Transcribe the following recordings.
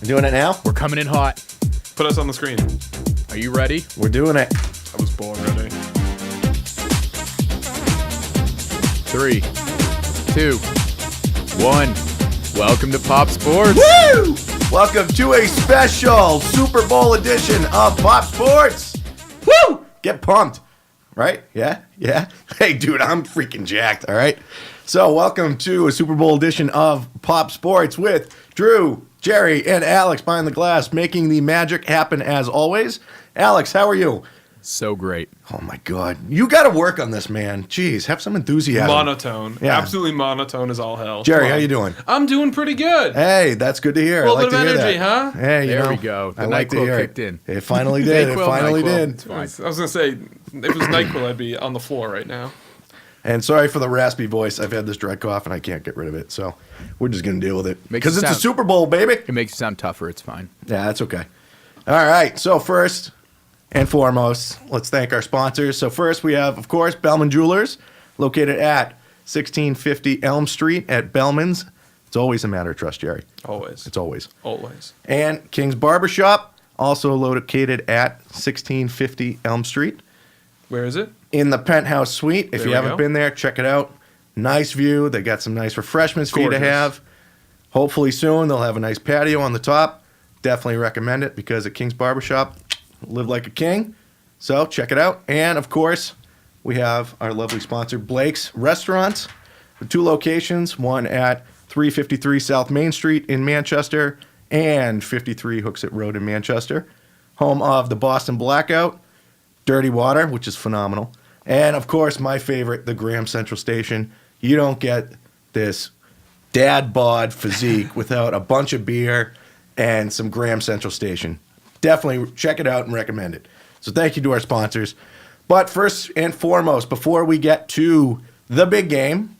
We're doing it now? We're coming in hot. Put us on the screen. Are you ready? We're doing it. I was born ready. 3, 2, 1. Welcome to Pop Sports. Woo! Welcome to a special Super Bowl edition of Pop Sports. Woo! Get pumped. Right? Yeah? Yeah? Hey, dude, I'm freaking jacked, all right? So, welcome to a Super Bowl edition of Pop Sports with Drew, Jerry, and Alex behind the glass, making the magic happen as always. Alex, how are you? So great. Oh, my God. You got to work on this, man. Jeez, have some enthusiasm. Monotone. Yeah. Absolutely monotone as all hell. Jerry, Come how on. you doing? I'm doing pretty good. Hey, that's good to hear. A little I like bit to of hear energy, that. huh? Hey, There we go. The I like to NyQuil hear kicked it. in. It finally did. It NyQuil, finally NyQuil. did. It's I fine. was going to say, if it was NyQuil, I'd be on the floor right now. And sorry for the raspy voice. I've had this dry cough and I can't get rid of it. So we're just going to deal with it. Makes Because it it's a sound- Super Bowl, baby. It makes you sound tougher. It's fine. Yeah, that's okay. All right. So first and foremost, let's thank our sponsors. So first we have, of course, Bellman Jewelers, located at 1650 Elm Street at Bellman's. It's always a matter of trust, Jerry. Always. It's always. Always. And King's Barbershop, also located at 1650 Elm Street. Where is it? In the penthouse suite. If There you we haven't go. been there, check it out. Nice view. They got some nice refreshments for you to Gorgeous. have. Hopefully soon they'll have a nice patio on the top. Definitely recommend it because at King's Barbershop, live like a king. So check it out. And of course, we have our lovely sponsor, Blake's Restaurants, with 2 locations, one at 353 South Main Street in Manchester and 53 Hooksett Road in Manchester, home of the Boston Blackout, Dirty Water, which is phenomenal. And, of course, my favorite, the Graham Central Station. You don't get this dad bod physique without a bunch of beer and some Graham Central Station. Definitely check it out and recommend it. So thank you to our sponsors. But first and foremost, before we get to the big game,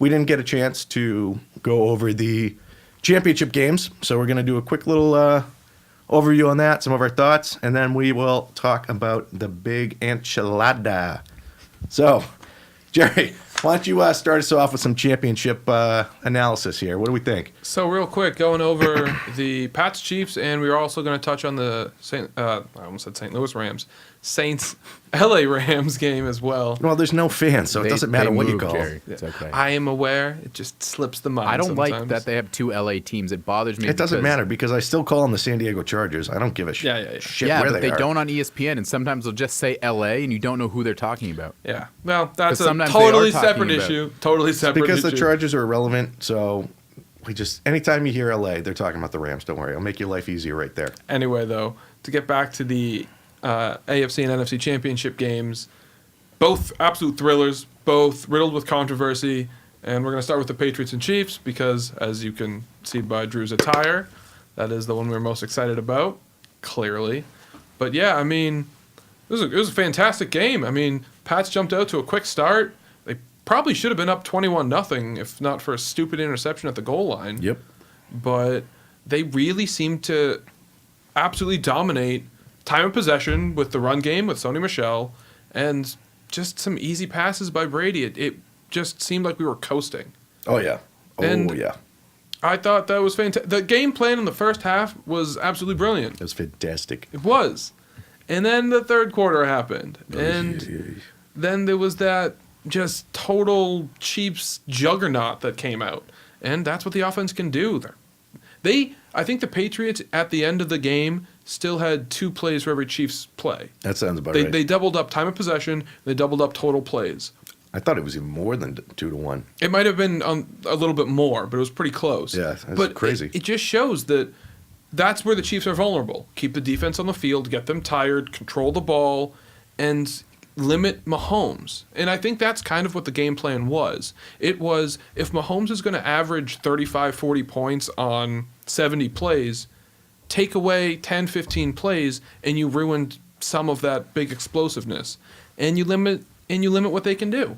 we didn't get a chance to go over the championship games. So we're going to do a quick little overview on that, some of our thoughts, and then we will talk about the big enchilada. So, Jerry, why don't you start us off with some championship analysis here? What do we think? So real quick, going over the Pats Chiefs, and we're also going to touch on the I almost said St. Louis Rams, Saints LA Rams game as well. Well, there's no fans, so it doesn't matter what you moved, call Jerry. it. It's okay. I am aware. It just slips the mind. I don't like sometimes. that they have 2 LA teams. It bothers me. It doesn't because- matter because I still call them the San Diego Chargers. I don't give a Yeah. shit Yeah, where but they they are. don't on ESPN, and sometimes they'll just say LA, and you don't know who they're talking about. Yeah. Well, that's 'Cause a sometimes they totally are talking separate about- issue. Totally separate Because issue. the Chargers are irrelevant, so we just anytime you hear LA, they're talking about the Rams. Don't worry, I'll make your life easier right there. Anyway, though, to get back to the AFC and NFC championship games, both absolute thrillers, both riddled with controversy, and we're going to start with the Patriots and Chiefs because, as you can see by Drew's attire, that is the one we're most excited about, clearly. But yeah, I mean, it was a fantastic game. I mean, Pats jumped out to a quick start. They probably should have been up 21-0 if not for a stupid interception at the goal line. Yep. But they really seemed to absolutely dominate time of possession with the run game with Sony Michel and just some easy passes by Brady. It just seemed like we were coasting. Oh yeah. Oh And- yeah. I thought that was fantastic. The game plan in the first half was absolutely brilliant. It was fantastic. It was. And then the third quarter happened. And then there was that just total Chiefs juggernaut that came out. And that's what the offense can do. I think the Patriots at the end of the game still had 2 plays for every Chiefs play. That sounds about They, right. they doubled up time of possession. They doubled up total plays. I thought it was even more than 2-1. It might have been a little bit more, but it was pretty close. Yeah, that's but crazy. It just shows that that's where the Chiefs are vulnerable. Keep the defense on the field, get them tired, control the ball, and limit Mahomes. And I think that's kind of what the game plan was. It was, if Mahomes is going to average 35, 40 points on 70 plays, take away 10, 15 plays, and you ruined some of that big explosiveness. And you limit what they can do.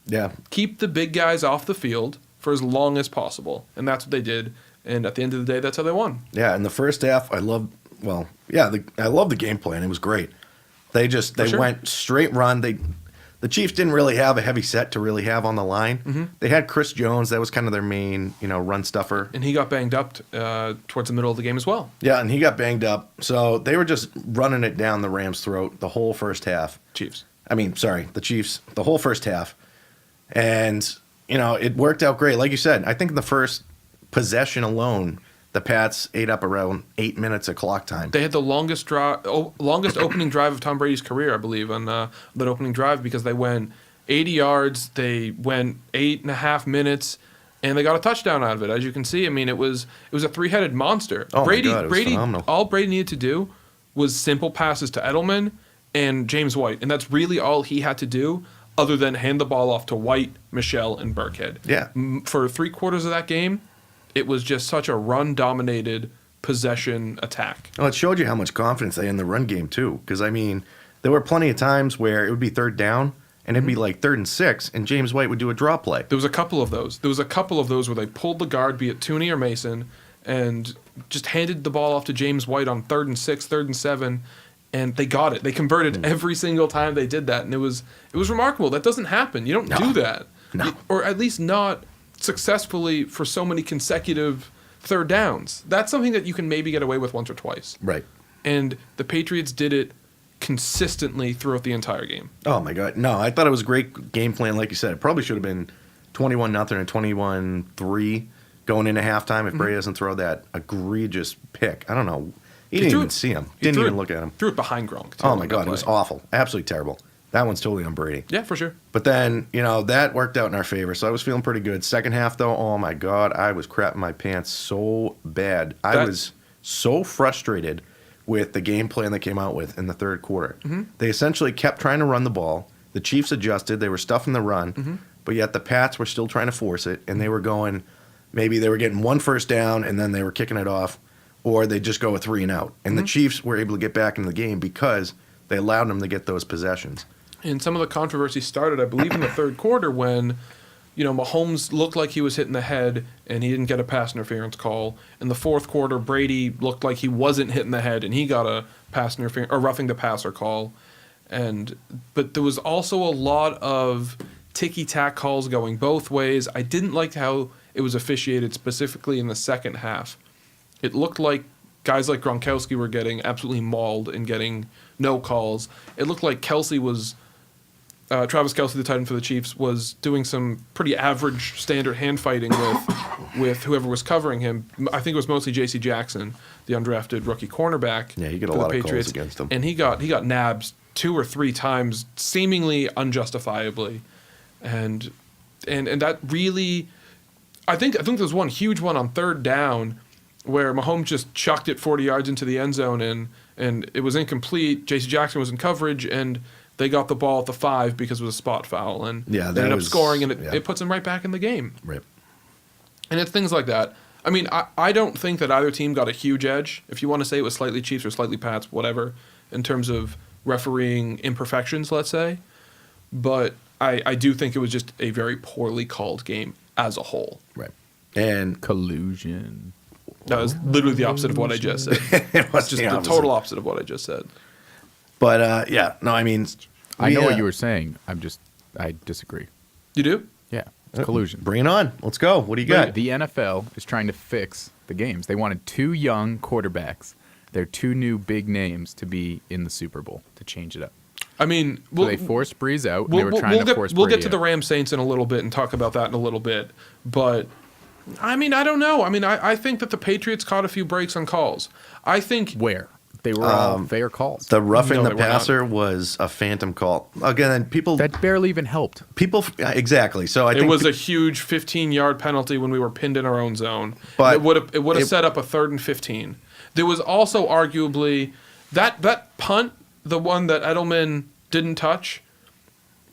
Yeah. Keep the big guys off the field for as long as possible. And that's what they did. And at the end of the day, that's how they won. Yeah, in the first half, I love the game plan. It was great. They For sure. went straight run. the Chiefs didn't really have a heavy set to really have on the line. They had Chris Jones. That was kind of their main, run stuffer. And he got banged up towards the middle of the game as well. Yeah, and he got banged up. So they were just running it down the Rams' throat the whole first half. The Chiefs, the whole first half. And, it worked out great. Like you said, I think in the first possession alone, the Pats ate up around 8 minutes of clock time. They had the longest opening drive of Tom Brady's career, I believe, on that opening drive because they went 80 yards, they went 8.5 minutes, and they got a touchdown out of it. As you can see, I mean, it was a three-headed monster. Oh Brady, my God, it was phenomenal. All Brady needed to do was simple passes to Edelman and James White, and that's really all he had to do, other than hand the ball off to White, Michelle, and Burkhead. Yeah. For 3/4 of that game, it was just such a run-dominated possession attack. Well, it showed you how much confidence they had in the run game, too. Because, there were plenty of times where it would be third down, and it'd be like 3rd and 6, and James White would do a draw play. There was a couple of those. Where they pulled the guard, be it Tooney or Mason, and just handed the ball off to James White on 3rd and 6, 3rd and 7, and they got it. They converted every single time they did that, and it was remarkable. That doesn't happen. You don't do that. No. Or at least not successfully for so many consecutive third downs. That's something that you can maybe get away with once or twice. Right. And the Patriots did it consistently throughout the entire game. Oh, my God. No, I thought it was a great game plan. Like you said, it probably should have been 21-0 and 21-3 going into halftime if Brady doesn't throw that egregious pick. I don't know. He didn't even see him. Didn't even look at him. Threw it behind Gronk. Oh, my God. It was awful. Absolutely terrible. That one's totally on Brady. Yeah, for sure. But then, that worked out in our favor. So I was feeling pretty good. Second half, though, oh, my God, I was crapping my pants so bad. I was so frustrated with the game plan they came out with in the third quarter. They essentially kept trying to run the ball. The Chiefs adjusted. They were stuffing the run. But yet the Pats were still trying to force it. And they were going, maybe they were getting one first down, and then they were kicking it off. Or they just go a 3 and out. And the Chiefs were able to get back into the game because they allowed them to get those possessions. And some of the controversy started, I believe, in the third quarter when, Mahomes looked like he was hitting the head and he didn't get a pass interference call. In the fourth quarter, Brady looked like he wasn't hitting the head and he got a pass interference or roughing the passer call. But there was also a lot of ticky-tack calls going both ways. I didn't like how it was officiated specifically in the second half. It looked like guys like Gronkowski were getting absolutely mauled and getting no calls. It looked like Travis Kelce, the tight end for the Chiefs, was doing some pretty average standard hand fighting with whoever was covering him. I think it was mostly J.C. Jackson, the undrafted rookie cornerback. Yeah, he got a for lot the of Patriots. calls against him. And he got nabbed 2 or 3 times, seemingly unjustifiably. And that really, I think there's one huge one on third down where Mahomes just chucked it 40 yards into the end zone and it was incomplete. J.C. Jackson was in coverage and they got the ball at the 5 because it was a spot foul, and they ended up scoring, and it puts them right back in the game. Right. And it's things like that. I mean, I don't think that either team got a huge edge. If you want to say it was slightly Chiefs or slightly Pats, whatever, in terms of refereeing imperfections, let's say. But I do think it was just a very poorly called game as a whole. Right. And collusion. That was literally the opposite of what I just said. It was just the total opposite of what I just said. But, I know what you were saying. I disagree. You do? Yeah. It's collusion. Bring it on. Let's go. What do you got? The NFL is trying to fix the games. They wanted 2 young quarterbacks. They're 2 new big names to be in the Super Bowl to change it up. I mean, so they forced Breeze out. They were trying to force Brady We'll get to out. the Rams Saints in a little bit and talk about that in a little bit. But, I mean, I don't know. I mean, I think that the Patriots caught a few breaks on calls. I think... Where? They were all fair calls. The roughing No, the they were passer was a phantom call. Again, people... That barely even helped. Exactly. So I think... It was a huge 15-yard penalty when we were pinned in our own zone. But it would have set up a 3rd and 15. There was also arguably... That punt, the one that Edelman didn't touch,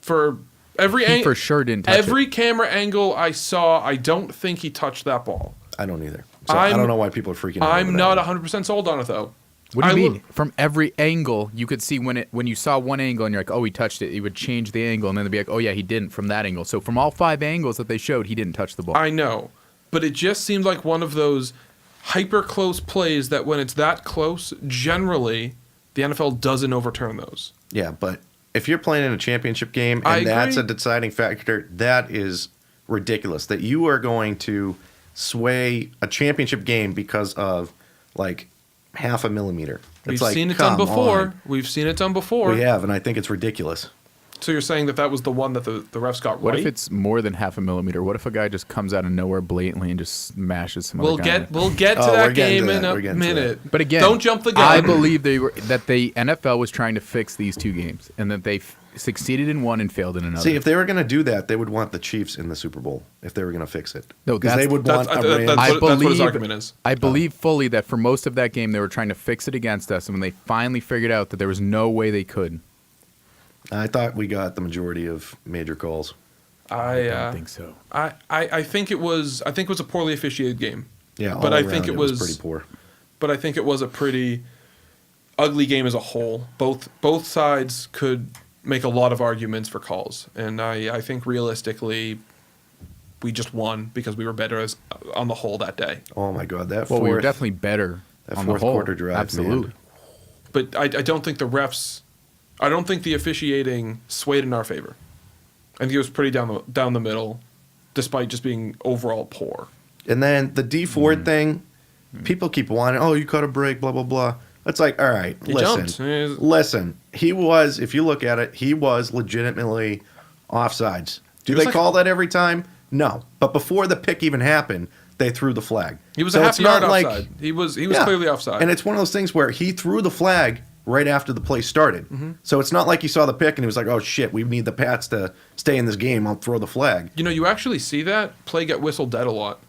for every He for sure didn't touch every it. camera angle I saw, I don't think he touched that ball. I don't either. So I don't know why people are freaking out. I'm not 100% sold on it, though. What do you mean? From every angle, you could see when you saw one angle and you're like, oh, he touched it, he would change the angle, and then they'd be like, oh, yeah, he didn't from that angle. So from all 5 angles that they showed, he didn't touch the ball. I know, but it just seemed like one of those hyper-close plays that when it's that close, generally, the NFL doesn't overturn those. Yeah, but if you're playing in a championship game I and that's a agree. deciding factor, that is ridiculous. That you are going to sway a championship game because of like half a millimeter. We've It's like, seen it done come before. on. We've seen it done before. We have, and I think it's ridiculous. So you're saying that was the one that the refs got What right? if it's more than half a millimeter? What if a guy just comes out of nowhere blatantly and just smashes some other guy? We'll get to Oh, we're that getting game to in that. a We're getting to minute. But again, don't jump the gun. I believe that the NFL was trying to fix these two games, and that they succeeded in one and failed in another. See, if they were going to do that, they would want the Chiefs in the Super Bowl if they were going to fix it. No, because they that's- would That's, want a Rams. that's what his argument is. I believe fully that for most of that game they were trying to fix it against us, and when they finally figured out that there was no way they could, I thought we got the majority of major calls. I don't think so. I think it was a poorly officiated game. Yeah, but all I think around it was pretty poor. But I think it was a pretty ugly game as a whole. Both sides could make a lot of arguments for calls, and I think realistically, we just won because we were better on the whole that day. Oh my God, that Well, fourth, we were definitely better that on the fourth whole. quarter drive, Absolutely. man. But I don't think the refs. I don't think the officiating swayed in our favor. I think it was pretty down the middle, despite just being overall poor. And then the D Ford thing, people keep wanting, oh, you caught a break, blah blah blah. It's like, all right, He listen, jumped. listen. He was, if you look at it, he was legitimately offsides. Do He was they like- call that every time? No. But before the pick even happened, they threw the flag. He was So a half it's not yard like- offside. He was Yeah. clearly offside. And it's one of those things where he threw the flag right after the play started. Mm-hmm. So it's not like he saw the pick and he was like, oh shit, we need the Pats to stay in this game. I'll throw the flag. You actually see that play get whistled dead a lot.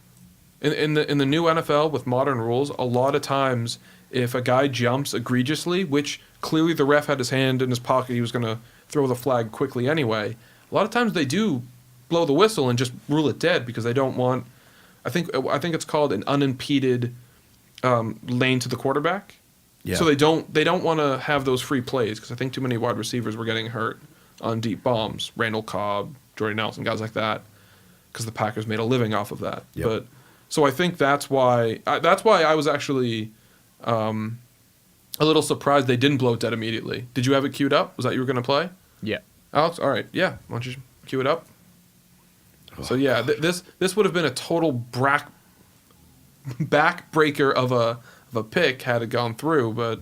In the new NFL with modern rules, a lot of times if a guy jumps egregiously, which clearly the ref had his hand in his pocket, he was going to throw the flag quickly anyway. A lot of times they do blow the whistle and just rule it dead because they don't want. I think it's called an unimpeded lane to the quarterback. Yeah. So they don't want to have those free plays because I think too many wide receivers were getting hurt on deep bombs. Randall Cobb, Jordy Nelson, guys like that, because the Packers made a living off of that. Yep. But so I think that's why I was actually a little surprised they didn't blow it dead immediately. Did you have it queued up? Was that you were going to play, Yeah. Alex? All right, yeah. Why don't you cue it up? So yeah, this would have been a total backbreaker of a pick had it gone through, but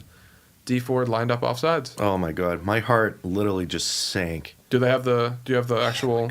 D Ford lined up offsides. Oh my God. My heart literally just sank. Do you have the actual?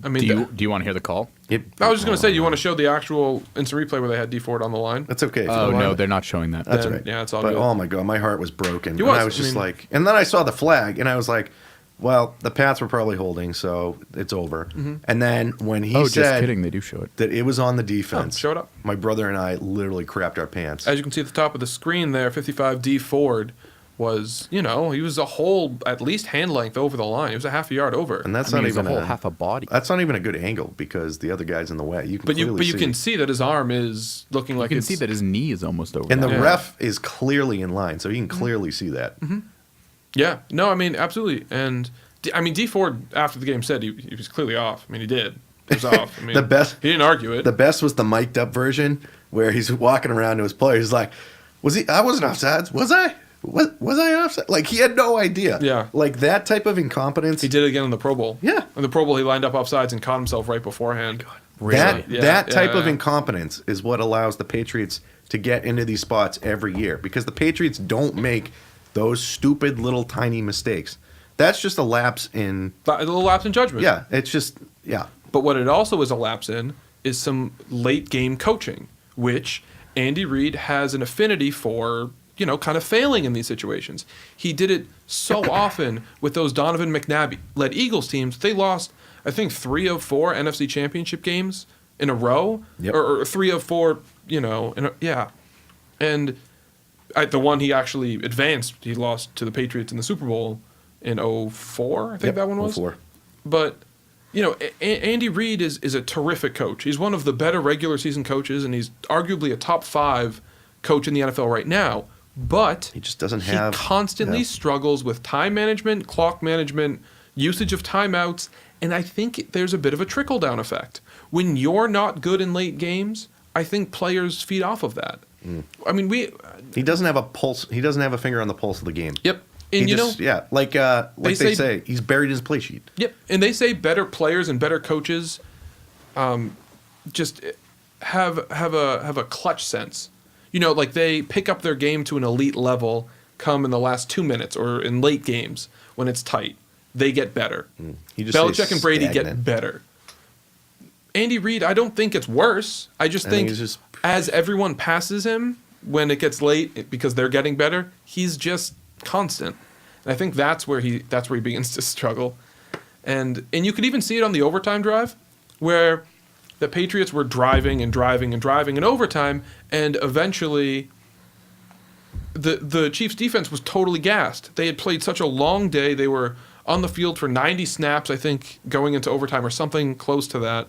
I mean, Do you want to hear the call? I was just gonna say, you want to show the actual instant replay where they had D Ford on the line? That's okay. if you Oh don't no, want it. they're not showing that. That's Then, right. yeah, it's all but good. oh my God, my heart was broken. He And was, I was I just mean- like, and then I saw the flag and I was like, well, the Pats were probably holding, so it's over. And then when he Oh, just said kidding. They do show it. that it was on the defense, show it up. my brother and I literally crapped our pants. As you can see at the top of the screen there, 55 D Ford was, he was a whole at least hand length over the line. He was a half a yard over. And that's I mean, not it's a even whole half a body. That's not even a good angle because the other guy's in the way. You can But you clearly see. can see that his arm is looking You like can it's, see that his knee is almost over. and the that. Yeah. ref is clearly in line, so you can clearly see that. Yeah, no, I mean absolutely, and D Ford after the game said he was clearly off. I mean he did. He was off. I mean The best- He didn't argue it. The best was the mic'd up version where he's walking around to his players. He's like, "Was he? I wasn't offsides. Was I? Was I offside?" Like he had no idea. Yeah. Like that type of incompetence. He did it again in the Pro Bowl. Yeah. In the Pro Bowl, he lined up offsides and caught himself right beforehand. Really? That type of yeah. incompetence is what allows the Patriots to get into these spots every year because the Patriots don't make those stupid little tiny mistakes. That's just a lapse in. A little lapse in judgment. Yeah, it's just yeah. But what it also is a lapse in is some late game coaching, which Andy Reid has an affinity for, kind of failing in these situations. He did it so often with those Donovan McNabb-led Eagles teams. They lost, I think, 3 of 4 NFC Championship games in a row, Yep. or 3 of 4, yeah. And the one he actually advanced, he lost to the Patriots in the Super Bowl in 04, I think that one was. 04. But, Andy Reid is a terrific coach. He's one of the better regular season coaches, and he's arguably a top 5 coach in the NFL right now. But He just doesn't have. he constantly yeah. struggles with time management, clock management, usage of timeouts, and I think there's a bit of a trickle-down effect. When you're not good in late games, I think players feed off of that. I mean, He doesn't have a pulse. He doesn't have a finger on the pulse of the game. Yep. And they say he's buried in his play sheet. Yep, and they say better players and better coaches, just have a clutch sense. Like they pick up their game to an elite level come in the last 2 minutes or in late games when it's tight. They get better. Belichick and Brady get better. Andy Reid, I don't think it's worse. I think as everyone passes him when it gets late because they're getting better, he's just constant. And I think that's where he begins to struggle. And you could even see it on the overtime drive where the Patriots were driving in overtime, and eventually the Chiefs defense was totally gassed. They had played such a long day. They were on the field for 90 snaps, I think, going into overtime or something close to that.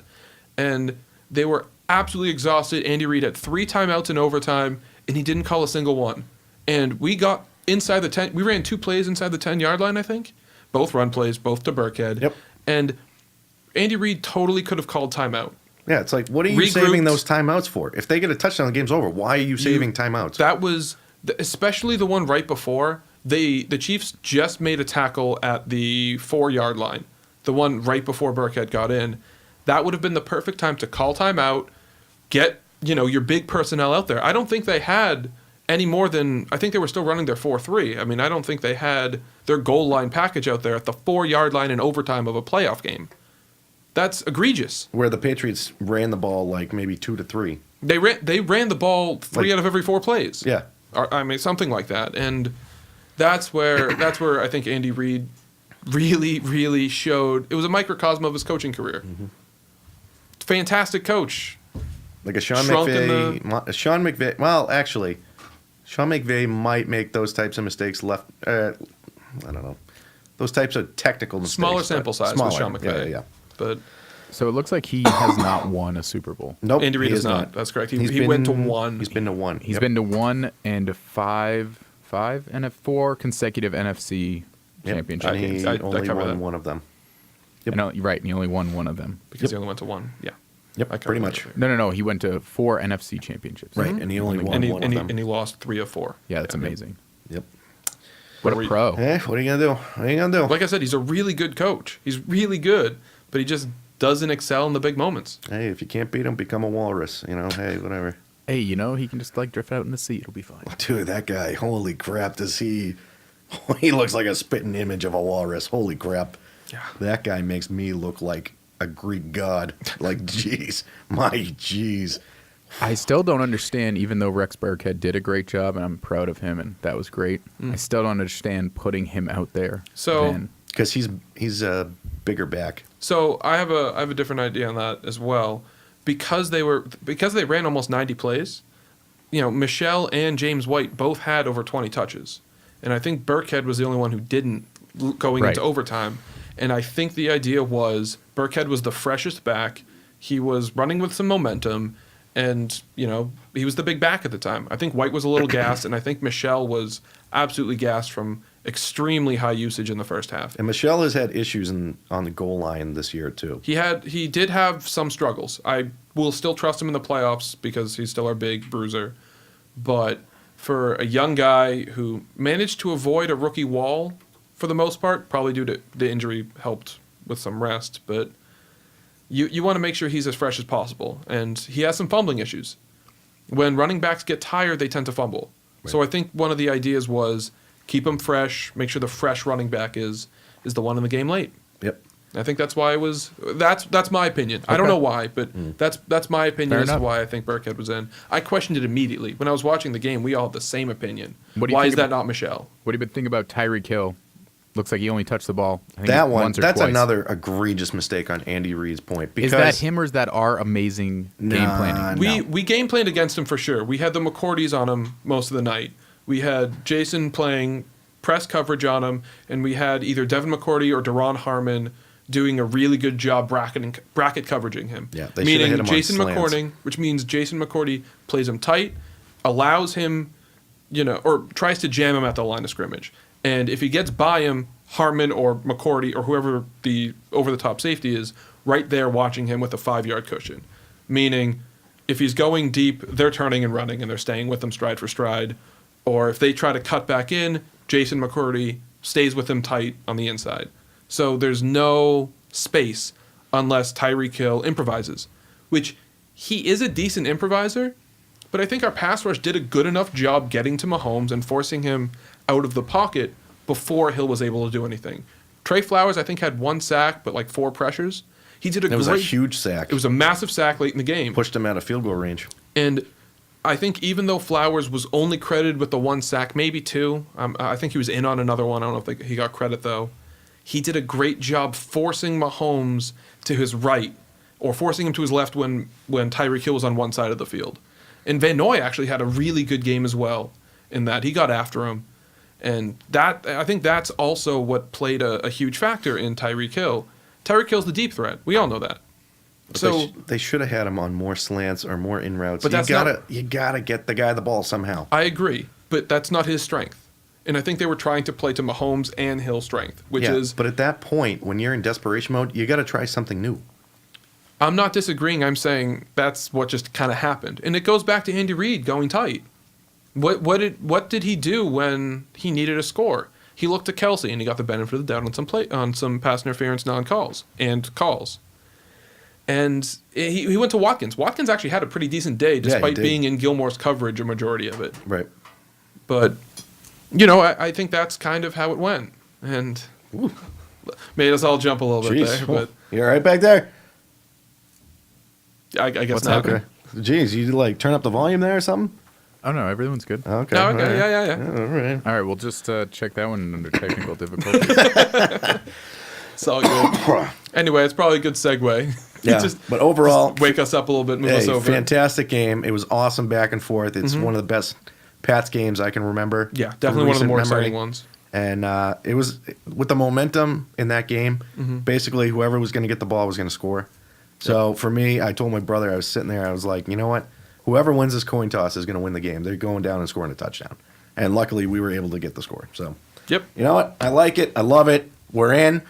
And they were absolutely exhausted. Andy Reid had 3 timeouts in overtime, and he didn't call a single one. And we got inside the 10. We ran 2 plays inside the 10-yard line, I think. Both run plays, both to Burkhead. Yep. And Andy Reid totally could have called timeout. Yeah, it's like, what are you saving those timeouts for? If they get a touchdown, the game's over. Why are you saving timeouts? That was, especially the one right before, the Chiefs just made a tackle at the 4-yard line. The one right before Burkhead got in. That would have been the perfect time to call timeout, get your big personnel out there. I don't think they had any more than, I think they were still running their 4-3. I mean, I don't think they had their goal line package out there at the 4-yard line in overtime of a playoff game. That's egregious. Where the Patriots ran the ball like maybe 2 to 3. They ran the ball 3 out of every 4 plays. Yeah. I mean, something like that. And that's where I think Andy Reid really, really showed. It was a microcosm of his coaching career. Mm-hmm. Fantastic coach. Like a Sean McVay. Well, actually, Sean McVay might make those types of mistakes I don't know. Those types of technical mistakes. Smaller sample size with Sean McVay. Yeah. But so it looks like he has not won a Super Bowl. Nope. Andy Reid has not. That's correct. He went to 1. He's been to 1. He's been to 1 and 5 and 4 consecutive NFC championship games. He only won one of them. Yep. No, you're right. He only won one of them. Because he only went to 1. Yeah. Yep, pretty much. No. He went to 4 NFC championships. Right, and he only won one of them. And he lost 3 of 4. Yeah, that's amazing. Yep. What a pro. What are you going to do? Like I said, he's a really good coach. He's really good, but he just doesn't excel in the big moments. Hey, if you can't beat him, become a walrus. Hey, whatever. Hey, he can just drift out in the sea. It'll be fine. Dude, that guy, holy crap, he looks like a spitting image of a walrus. Holy crap. Yeah. That guy makes me look like a Greek god. Like, jeez. I still don't understand, even though Rex Burkhead did a great job, and I'm proud of him, and that was great. I still don't understand putting him out there. So, because he's a bigger back. So I have a different idea on that as well. Because they ran almost 90 plays, Michelle and James White both had over 20 touches. And I think Burkhead was the only one who didn't going into overtime. And I think the idea was Burkhead was the freshest back. He was running with some momentum, and he was the big back at the time. I think White was a little gassed, and I think Michelle was absolutely gassed from extremely high usage in the first half. And Michelle has had issues on the goal line this year too. He did have some struggles. I will still trust him in the playoffs because he's still our big bruiser. But for a young guy who managed to avoid a rookie wall for the most part, probably due to the injury helped with some rest, but you want to make sure he's as fresh as possible. And he has some fumbling issues. When running backs get tired, they tend to fumble. Right. So I think one of the ideas was keep him fresh, make sure the fresh running back is the one in the game late. Yep. I think that's why that's my opinion. Okay. I don't know why, but that's my opinion as to why I think Burkhead was in. I questioned it immediately. When I was watching the game, we all had the same opinion. Why is that not Michelle? What do you been think about Tyreek Hill? Looks like he only touched the ball. That's twice. Another egregious mistake on Andy Reid's point. Is that him or is that our amazing game planning? We game planned against him for sure. We had the McCourties on him most of the night. We had Jason playing press coverage on him, and we had either Devin McCourty or Deron Harmon doing a really good job bracket coveraging him. Yeah, they meaning hit him Jason on slants. McCourty, which means Jason McCourty plays him tight, allows him, or tries to jam him at the line of scrimmage. And if he gets by him, Harmon or McCourty or whoever the over-the-top safety is, right there watching him with a 5-yard cushion. Meaning, if he's going deep, they're turning and running and they're staying with him stride for stride. Or if they try to cut back in, Jason McCourty stays with him tight on the inside. So there's no space unless Tyreek Hill improvises, which he is a decent improviser, but I think our pass rush did a good enough job getting to Mahomes and forcing him out of the pocket before Hill was able to do anything. Trey Flowers, I think, had 1 sack, but like 4 pressures. He did a It was a huge sack. It was a massive sack late in the game. Pushed him out of field goal range. And I think even though Flowers was only credited with the 1 sack, maybe 2, I think he was in on another one. I don't know if he got credit, though. He did a great job forcing Mahomes to his right or forcing him to his left when Tyreek Hill was on one side of the field. And Van Noy actually had a really good game as well in that. He got after him. And that I think that's also what played a huge factor in Tyreek Hill. Tyreek Hill's the deep threat. We all know that. But So they should have had him on more slants or more in routes. But that's you gotta get the guy the ball somehow. I agree, but that's not his strength. And I think they were trying to play to Mahomes and Hill's strength, which is... But at that point, when you're in desperation mode, you got to try something new. I'm not disagreeing. I'm saying that's what just kind of happened. And it goes back to Andy Reid going tight. What did he do when he needed a score? He looked to Kelsey, and he got the benefit of the doubt on some pass interference non-calls and calls. And he went to Watkins. Watkins actually had a pretty decent day, despite being in Gilmore's coverage a majority of it. Right. But, I think that's kind of how it went. And made us all jump a little bit there. But you all right back there? I guess What's not. Okay. Jeez, you turn up the volume there or something? Oh no, everyone's good. Okay. No, all okay, right. yeah. All right. All right, we'll just check that one under technical difficulties. It's all good. Anyway, it's probably a good segue. Yeah, but overall, just wake us up a little bit, move us over. Fantastic game. It was awesome back and forth. It's one of the best Pats games I can remember. Yeah, definitely one of the more exciting ones. And it was with the momentum in that game. Basically, whoever was going to get the ball was going to score. So for me, I told my brother, I was sitting there, I was like, you know what? Whoever wins this coin toss is going to win the game. They're going down and scoring a touchdown. And luckily, we were able to get the score. So, Yep. You know what? I like it. I love it. We're in.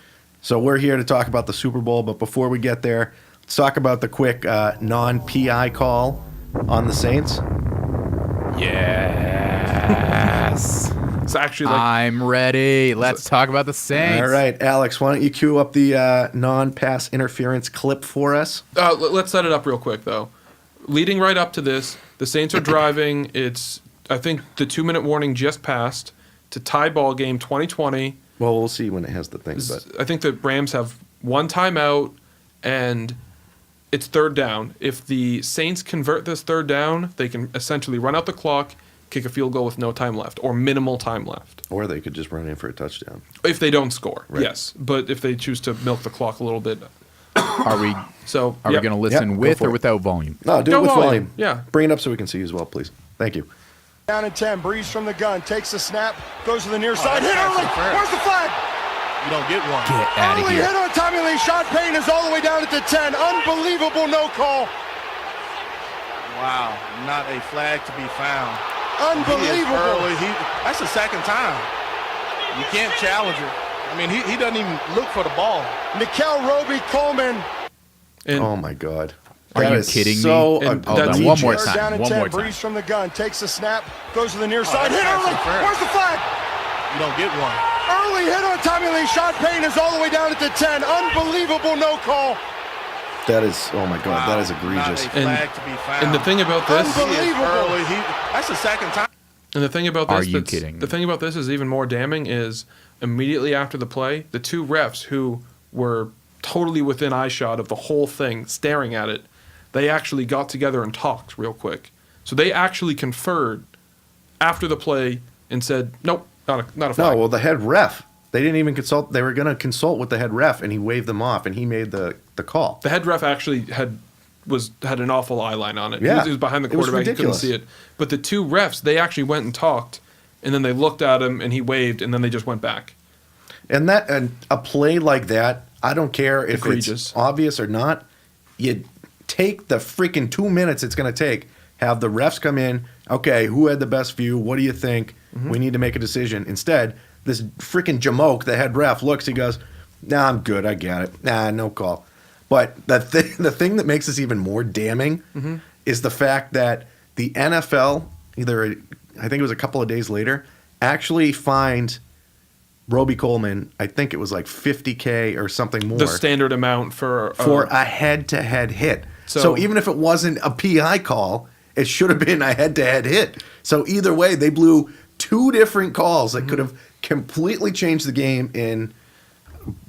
So we're here to talk about the Super Bowl. But before we get there, let's talk about the quick non-PI call on the Saints. Yes. It's actually I'm ready. Let's talk about the Saints. All right, Alex, why don't you cue up the non-pass interference clip for us? let's set it up real quick, though. Leading right up to this, the Saints are driving. I think the 2-minute warning just passed to tie ball game 2020. Well, we'll see when it has the thing. But I think the Rams have 1 timeout, and it's 3rd down. If the Saints convert this 3rd down, they can essentially run out the clock, kick a field goal with no time left, or minimal time left. or they could just run in for a touchdown. If they don't score, Right. yes. But if they choose to milk the clock a little bit. Are we So, we going to listen Yep, go with for or it. without volume? No, do Go it with volume. volume. Yeah. Bring it up so we can see you as well, please. Thank you. Down and 10, Breeze from the gun, takes the snap, goes to the near side, that's hit early, actually fair. where's the flag? You don't get one. Get out of Early here. hit on Tommy Lee, Sean Payne is all the way down at the 10, unbelievable no call, Wow, not a flag to be found. He is unbelievable. early. That's the second time. You can't challenge it. I mean, he doesn't even look for the ball. Nikel Roby Coleman, and Oh my God. Are That you is kidding me? so And Hold on, that's one more egregious. time. down and One 10, more time. Breeze from the gun, takes the snap, goes to the near side, that's hit early, actually fair. where's the flag? You don't get one. Early hit on Tommy Lee, Sean Payne is all the way down at the 10, unbelievable no call, That is, oh my God, Wow, that is egregious. Not a flag to be found. And the thing about this, He is Unbelievable. early. That's the second time. and the thing about this, Are you kidding The me? thing about this is even more damning is immediately after the play, the 2 refs who were totally within eyeshot of the whole thing, staring at it, they actually got together and talked real quick. So they actually conferred after the play and said, "Nope, not a No, flag." well, the head ref, they didn't even consult. They were going to consult with the head ref, and he waved them off, and he made the call. The head ref actually had an awful eye line on it. Yeah. He was behind the It was quarterback. He couldn't ridiculous. see it. But the 2 refs, they actually went and talked, and then they looked at him, and he waved, and then they just went back. And a play like that, I don't care if Egregious. it's obvious or not. You take the freaking 2 minutes it's going to take. Have the refs come in. Okay, who had the best view? What do you think? We need to make a decision. Instead, this freaking jamoke, the head ref, looks. He goes, "Nah, I'm good. I got it. Nah, no call." But the thing that makes this even more damning is the fact that the NFL, I think it was a couple of days later, actually fined Roby Coleman, I think it was like $50K or something more The standard amount for a head-to-head hit. So even if it wasn't a PI call, it should have been a head-to-head hit. So either way, they blew two different calls that could have completely changed the game in,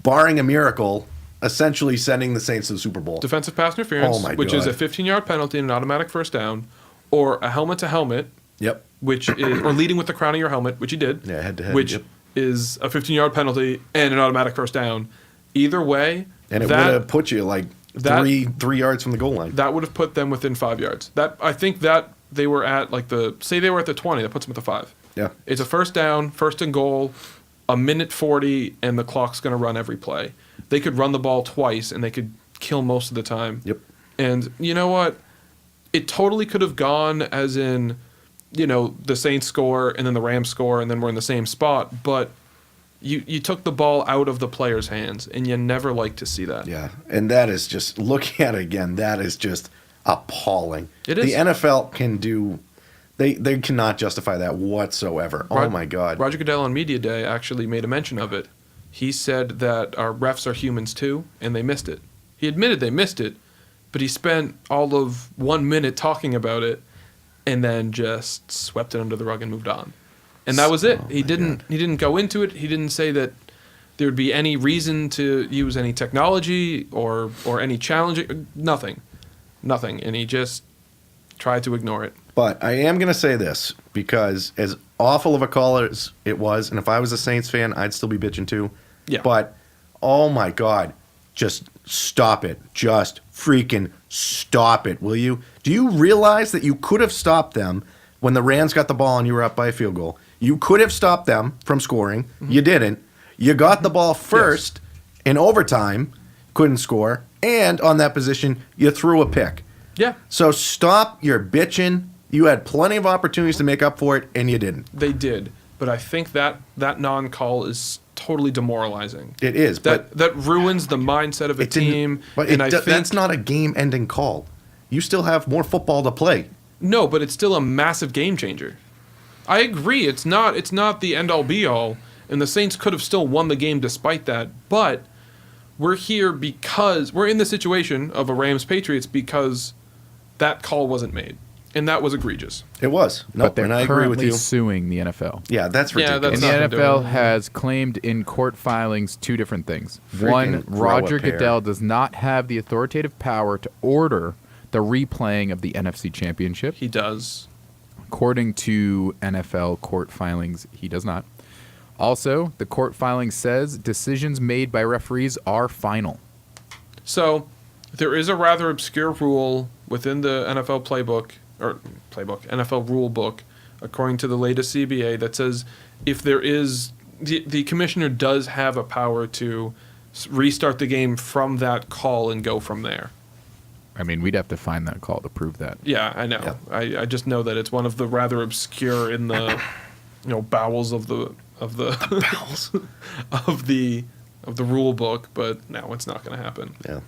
barring a miracle, essentially sending the Saints to the Super Bowl. defensive pass interference, Oh my which is a God. 15-yard penalty and an automatic first down, or a helmet-to-helmet, Yep. which is, or leading with the crown of your helmet, which he did. Yeah, head-to-head, Which yep. is a 15-yard penalty and an automatic first down. Either way, And it would have put you like that- 3 yards from the goal line. that would have put them within 5 yards. I think that they were at say they were at the 20, that puts them at the 5. Yeah. It's a first down, first and goal, a minute 40, and the clock's going to run every play. They could run the ball twice, and they could kill most of the time. Yep. And you know what? It totally could have gone as in, the Saints score, and then the Rams score, and then we're in the same spot. But you took the ball out of the player's hands, and you never like to see that. Yeah, and that is just, looking at it again, that is just appalling. It is. The NFL can do, they cannot justify that whatsoever. Oh my God. Roger Goodell on Media Day actually made a mention of it. He said that our refs are humans too, and they missed it. He admitted they missed it, but he spent all of 1 minute talking about it, and then just swept it under the rug and moved on. And that was it. He didn't go into it. He didn't say that there would be any reason to use any technology or any challenge. Nothing. And he just tried to ignore it. But I am going to say this, because as awful of a call as it was, and if I was a Saints fan, I'd still be bitching too. Yeah. But, oh my God, just stop it. Just freaking stop it, will you? Do you realize that you could have stopped them when the Rams got the ball and you were up by a field goal? You could have stopped them from scoring. Mm-hmm. You didn't. You got the ball first in overtime, couldn't score, and on that position, you threw a pick. Yeah. So stop your bitching. You had plenty of opportunities to make up for it, and you didn't. They did. But I think that non-call is totally demoralizing. It is, but That ruins the mindset of a it didn't- team. But and I think that's not a game-ending call. You still have more football to play. No, but it's still a massive game changer. I agree. It's not the end-all be-all, and the Saints could have still won the game despite that. But we're here because we're in the situation of a Rams-Patriots because that call wasn't made, and that was egregious. It was. But Nope, they're and I agree with currently you. suing the NFL. Yeah, that's Yeah, ridiculous. that's And the nothing to do NFL with it. has claimed in court filings two different things. Freaking One, grow a Roger pair. Goodell does not have the authoritative power to order the replaying of the NFC Championship. He does. According to NFL court filings, he does not. Also, the court filing says decisions made by referees are final. So there is a rather obscure rule within the NFL NFL rule book, according to the latest CBA, that says if there is the commissioner does have a power to restart the game from that call and go from there. I mean, we'd have to find that call to prove that. Yeah, I know. I just know that it's one of the rather obscure in the bowels of the bowels of the rule book, but no, it's not going to happen. Yeah.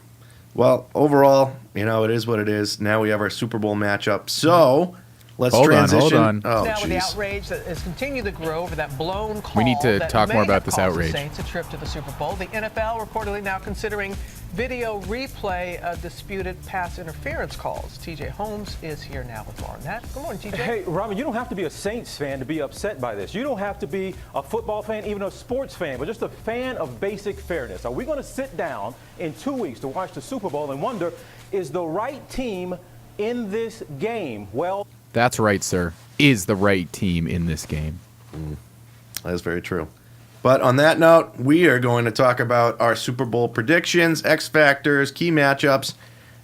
Well, overall, it is what it is. Now we have our Super Bowl matchup. So let's transition. Hold on. Oh, Now with the jeez. outrage that has continued to grow over that blown call We need to that talk may more have about this cost the outrage. Saints a trip to the Super Bowl. The NFL reportedly now considering video replay of disputed pass interference calls. TJ Holmes is here now with more on that. Good morning, TJ. Hey, Robin, you don't have to be a Saints fan to be upset by this. You don't have to be a football fan, even a sports fan, but just a fan of basic fairness. Are we going to sit down in 2 weeks to watch the Super Bowl and wonder, is the right team in this game? Well, That's right, sir. Is the right team in this game. That is very true. But on that note, we are going to talk about our Super Bowl predictions, X factors, key matchups,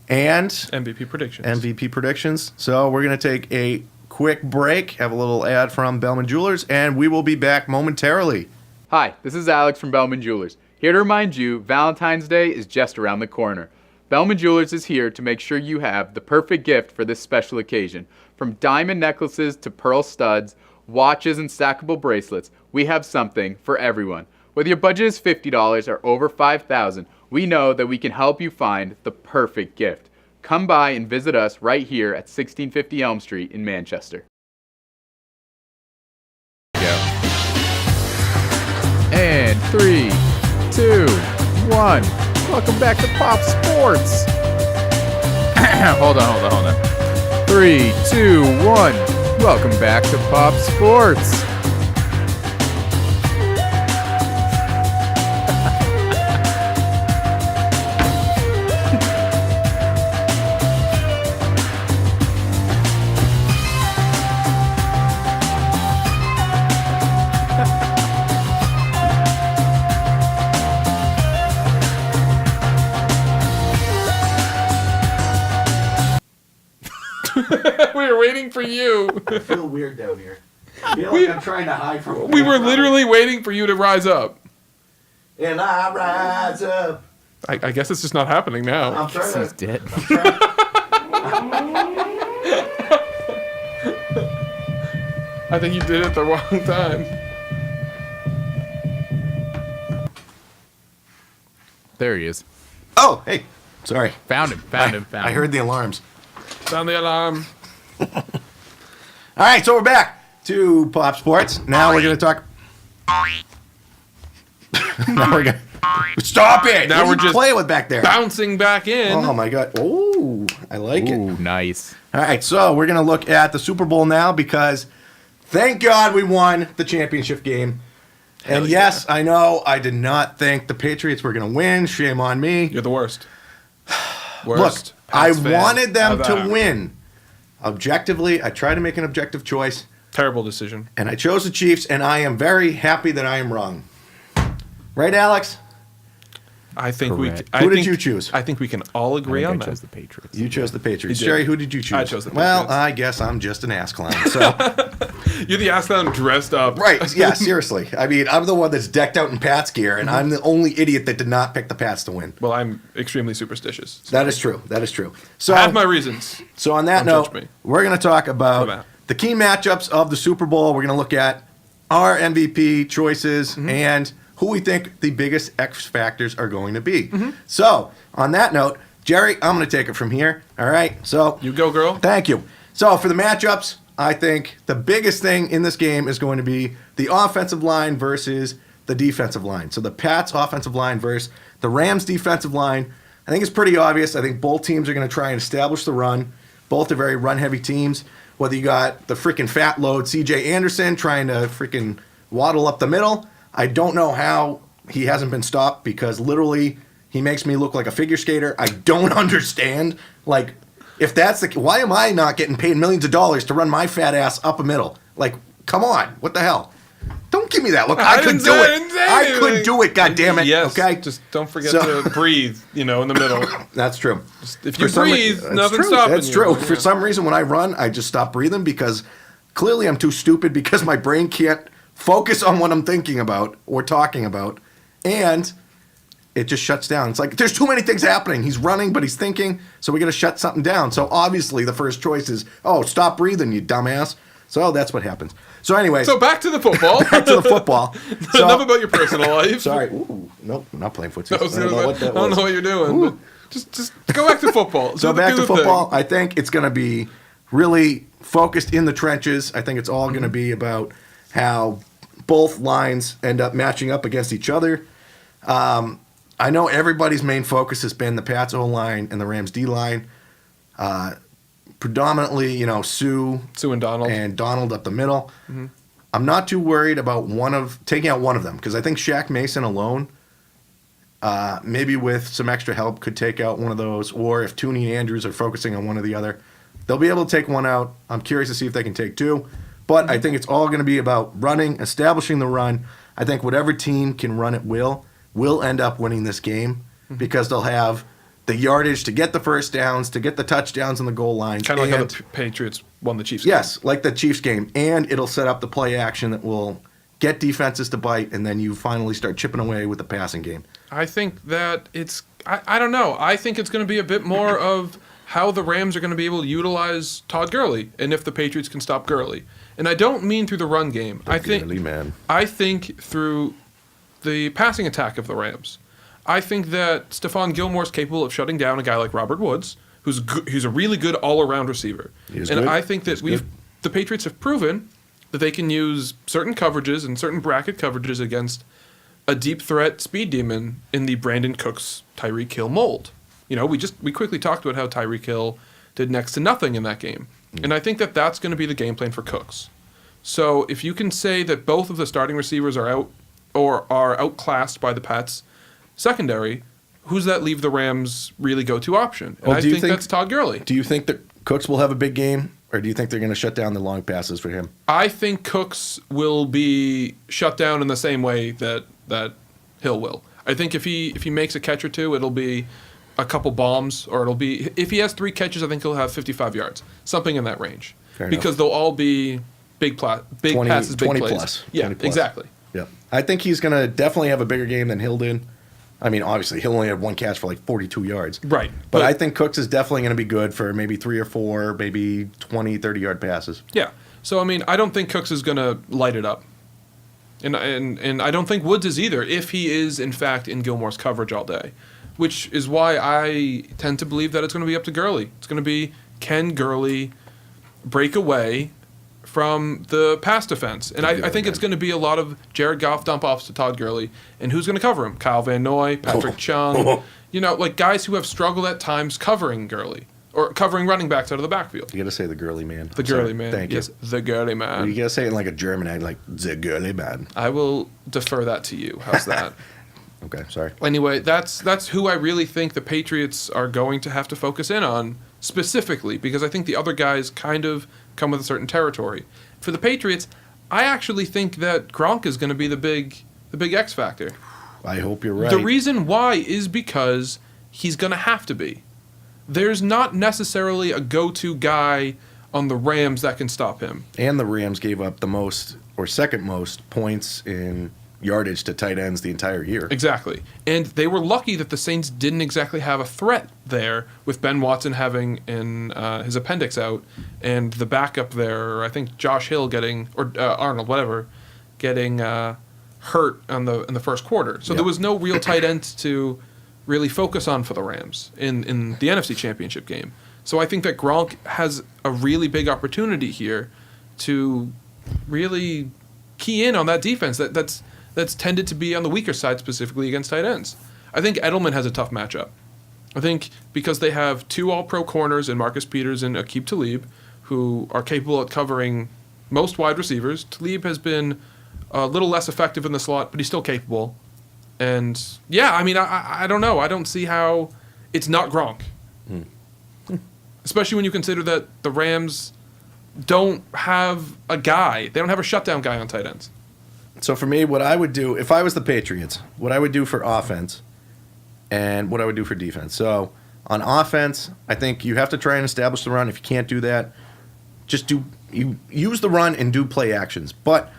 and MVP predictions. MVP predictions. So we're going to take a quick break, have a little ad from Bellman Jewelers, and we will be back momentarily. Hi, this is Alex from Bellman Jewelers. Here to remind you, Valentine's Day is just around the corner. Bellman Jewelers is here to make sure you have the perfect gift for this special occasion. From diamond necklaces to pearl studs, watches, and stackable bracelets, we have something for everyone. Whether your budget is $50 or over $5,000, we know that we can help you find the perfect gift. Come by and visit us right here at 1650 Elm Street in Manchester. And 3, 2, 1. Welcome back to Pop Sports. Hold on. 3, 2, 1. Welcome back to Pop Sports. We were waiting for you. I feel weird down here. I feel like I'm trying to hide from. We were literally waiting for you to rise up. And I rise up. I guess it's just not happening now. I'm trying He's to. dead. I think you did it the wrong time. There he is. Oh, hey. Sorry. Found him. I heard the alarms. Sound the alarm. All right, so we're back to Pop Sports. Now we're going to talk. Now we're going to. Stop it! Now What are we're you just playing with back there. Bouncing back in. Oh my god. Oh, I like it. Ooh, nice. All right, so we're going to look at the Super Bowl now because thank God we won the championship game. And yes, I know I did not think the Patriots were going to win. Shame on me. You're the worst. Look, Worst. I Pats fan wanted them to ever. win. Objectively, I tried to make an objective choice, Terrible decision. and I chose the Chiefs, and I am very happy that I am wrong. Right, Alex? I think Correct. we. Who did you choose? I think we can all agree I on chose that. the Patriots. You chose the Patriots. You did. Jerry, who did you choose? I chose the Well, Patriots. I guess I'm just an ass clown. So, You're the ass clown dressed up. right, yeah, seriously. I mean, I'm the one that's decked out in Pats gear, and I'm the only idiot that did not pick the Pats to win. Well, I'm extremely superstitious. That is true. That is true. So, I have my reasons. So on that Don't judge note, me. we're going to talk For about that. the key matchups of the Super Bowl. We're going to look at our MVP choices Mm-hmm. and who we think the biggest X factors are going to be. Mm-hmm. So on that note, Jerry, I'm going to take it from here. All right. So You go, girl. thank you. So for the matchups, I think the biggest thing in this game is going to be the offensive line versus the defensive line. So the Pats offensive line versus the Rams defensive line. I think it's pretty obvious. I think both teams are going to try and establish the run. Both are very run-heavy teams. Whether you got the freaking fat load C.J. Anderson trying to freaking waddle up the middle, I don't know how he hasn't been stopped because literally he makes me look like a figure skater. I don't understand. Like, if that's the... Why am I not getting paid millions of dollars to run my fat ass up a middle? Like, come on. What the hell? Don't give me that look. I could didn't do say- I it. didn't say I anything. could do it, goddammit. Yes. Okay? Just don't forget So- to breathe, in the middle. That's true. If you For some breathe, that's nothing's true. stopping That's you. true. Yeah. For some reason, when I run, I just stop breathing because clearly I'm too stupid because my brain can't focus on what I'm thinking about or talking about, and it just shuts down. It's like there's too many things happening. He's running, but he's thinking, so we got to shut something down. So obviously, the first choice is, oh, stop breathing, you dumbass. So that's what happens. So anyway, So back to the football. back to the football. So, Enough about your personal life. sorry. Ooh, nope, I'm not playing footsie. I was I don't gonna know what say, that I don't was. know what you're doing, but just go back to football. So Do the- back do to the thing. football, I think it's going to be really focused in the trenches. I think it's all going to be about how both lines end up matching up against each other. I know everybody's main focus has been the Pats O-line and the Rams D-line. Predominantly, Sue Sue and Donald. and Donald up the middle. I'm not too worried about taking out one of them because I think Shaq Mason alone, maybe with some extra help, could take out one of those. Or if Tooney and Andrews are focusing on one or the other, they'll be able to take one out. I'm curious to see if they can take two. But I think it's all going to be about running, establishing the run. I think whatever team can run it will end up winning this game because they'll have the yardage to get the first downs, to get the touchdowns on the goal line. Kind of like how and- the Patriots won the Chiefs game. Yes, like the Chiefs game. And it'll set up the play action that will get defenses to bite, and then you finally start chipping away with the passing game. I think that I don't know. I think it's going to be a bit more of how the Rams are going to be able to utilize Todd Gurley and if the Patriots can stop Gurley. And I don't mean through the run game. I think through the passing attack of the Rams. I think that Stephon Gilmore's capable of shutting down a guy like Robert Woods, who's a really good all-around receiver. He is And good. I think that the Patriots have proven that they can use certain coverages and certain bracket coverages against a deep threat speed demon in the Brandon Cooks, Tyreek Hill mold. We quickly talked about how Tyreek Hill did next to nothing in that game. And I think that that's going to be the game plan for Cooks. So if you can say that both of the starting receivers are out or are outclassed by the Pats secondary, who's that leave the Rams really go-to option? And I think that's Todd Gurley. Do you think that Cooks will have a big game, or do you think they're going to shut down the long passes for him? I think Cooks will be shut down in the same way that Hill will. I think if he makes a catch or two, it'll be a couple bombs, or it'll be, if he has 3 catches, I think he'll have 55 yards, something in that range. Fair because enough. They'll all be big passes, big 20 plays. plus. Yeah, 20 plus. exactly. Yeah, I think he's going to definitely have a bigger game than Hill did. I mean, obviously, Hill only had 1 catch for like 42 yards. Right. But I think Cooks is definitely going to be good for maybe 3 or 4, maybe 20, 30-yard passes. Yeah. So, I mean, I don't think Cooks is going to light it up. And I don't think Woods is either, if he is, in fact, in Gilmore's coverage all day. Which is why I tend to believe that it's going to be up to Gurley. It's going to be, can Gurley break away from the pass defense? And I think it's going to be a lot of Jared Goff dump-offs to Todd Gurley. And who's going to cover him? Kyle Van Noy, Patrick Chung. Like guys who have struggled at times covering Gurley. Or covering running backs out of the backfield. You got to say the Gurley man. The Gurley man. Thank you. Yes, the Gurley man. You got to say it in like a German act, like the Gurley man. I will defer that to you. How's that? Okay, sorry. Anyway, that's who I really think the Patriots are going to have to focus in on specifically, because I think the other guys kind of come with a certain territory. For the Patriots, I actually think that Gronk is going to be the big X factor. I hope you're right. The reason why is because he's going to have to be. There's not necessarily a go-to guy on the Rams that can stop him. And the Rams gave up the most or second most points in yardage to tight ends the entire year. Exactly. And they were lucky that the Saints didn't exactly have a threat there, with Ben Watson having his appendix out and the backup there, I think Josh Hill getting, or Arnold, whatever, getting hurt in the first quarter. So there was no real tight end to really focus on for the Rams in the NFC Championship game. So I think that Gronk has a really big opportunity here to really key in on that defense that's tended to be on the weaker side, specifically against tight ends. I think Edelman has a tough matchup. I think because they have 2 all-pro corners in Marcus Peters and Aqib Talib, who are capable at covering most wide receivers. Talib has been a little less effective in the slot, but he's still capable. And, yeah, I mean, I don't know. I don't see how it's not Gronk. Especially when you consider that the Rams don't have a guy. They don't have a shutdown guy on tight ends. So for me, what I would do, if I was the Patriots, what I would do for offense and what I would do for defense. So on offense, I think you have to try and establish the run. If you can't do that, just use the run and do play actions. But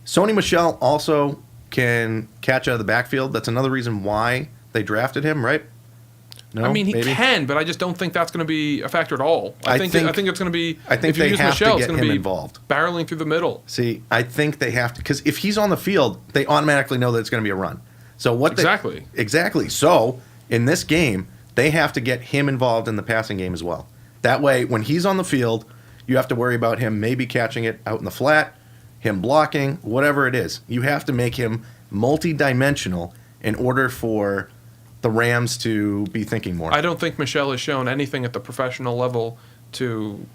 Sony Michel also can catch out of the backfield. That's another reason why they drafted him, right? No, I mean, he maybe? can, but I just don't think that's going to be a factor at all. I think it's going to be. I think if you they use have Michel, to it's get going to him be involved. Barreling through the middle. See, I think they have to, because if he's on the field, they automatically know that it's going to be a run. So what? Exactly. So in this game, they have to get him involved in the passing game as well. That way, when he's on the field, you have to worry about him maybe catching it out in the flat, him blocking, whatever it is. You have to make him multi-dimensional in order for the Rams to be thinking more. I don't think Michel has shown anything at the professional level to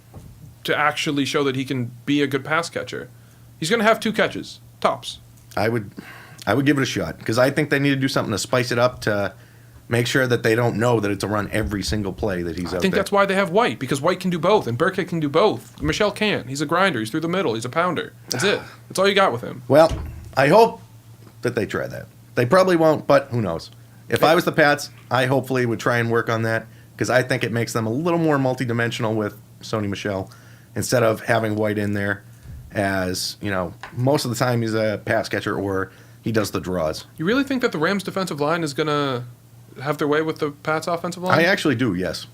actually show that he can be a good pass catcher. He's going to have 2 catches, tops. I would give it a shot, because I think they need to do something to spice it up to make sure that they don't know that it's a run every single play that he's out there. I think that's why they have White, because White can do both, and Burkhead can do both. Michel can't. He's a grinder. He's through the middle. He's a pounder. That's it. That's all you got with him. Well, I hope that they try that. They probably won't, but who knows? If I was the Pats, I hopefully would try and work on that, because I think it makes them a little more multidimensional with Sony Michel, instead of having White in there as, most of the time he's a pass catcher or he does the draws. You really think that the Rams' defensive line is going to have their way with the Pats' offensive line? I actually do, yes.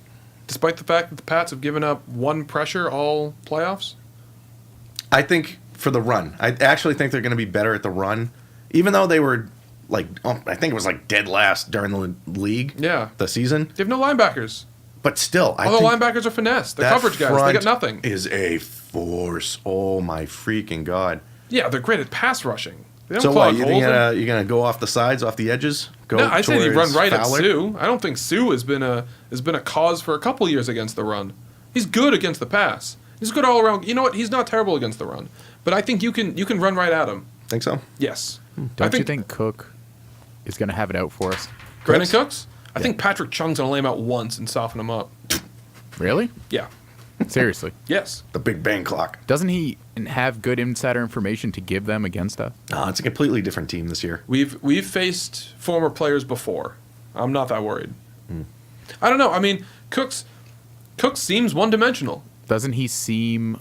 Despite the fact that the Pats have given up 1 pressure all playoffs? I think for the run. I actually think they're going to be better at the run, even though they were I think it was dead last during the league. Yeah. The season. They have no linebackers. But still, I think think linebackers are finesse. They're coverage guys. They got nothing. Is a force. Oh my freaking God. Yeah, they're great at pass rushing. They don't So clog what? You holes think in- you're gonna go off the sides, off the edges? Go No, I say he run towards right Fowler? at Sue. I don't think Sue has been a cause for a couple years against the run. He's good against the pass. He's good all around. You know what? He's not terrible against the run, but I think you can run right at him. Think so? Yes. Don't you think Cook is going to have it out for us? Brandon Cooks? I think Patrick Chung's gonna lay him out once and soften him up. Really? Yeah. Seriously? Yes. The Big Bang clock. Doesn't he have good insider information to give them against us? It's a completely different team this year. We've faced former players before. I'm not that worried. I don't know. I mean, Cooks seems one-dimensional. Doesn't he seem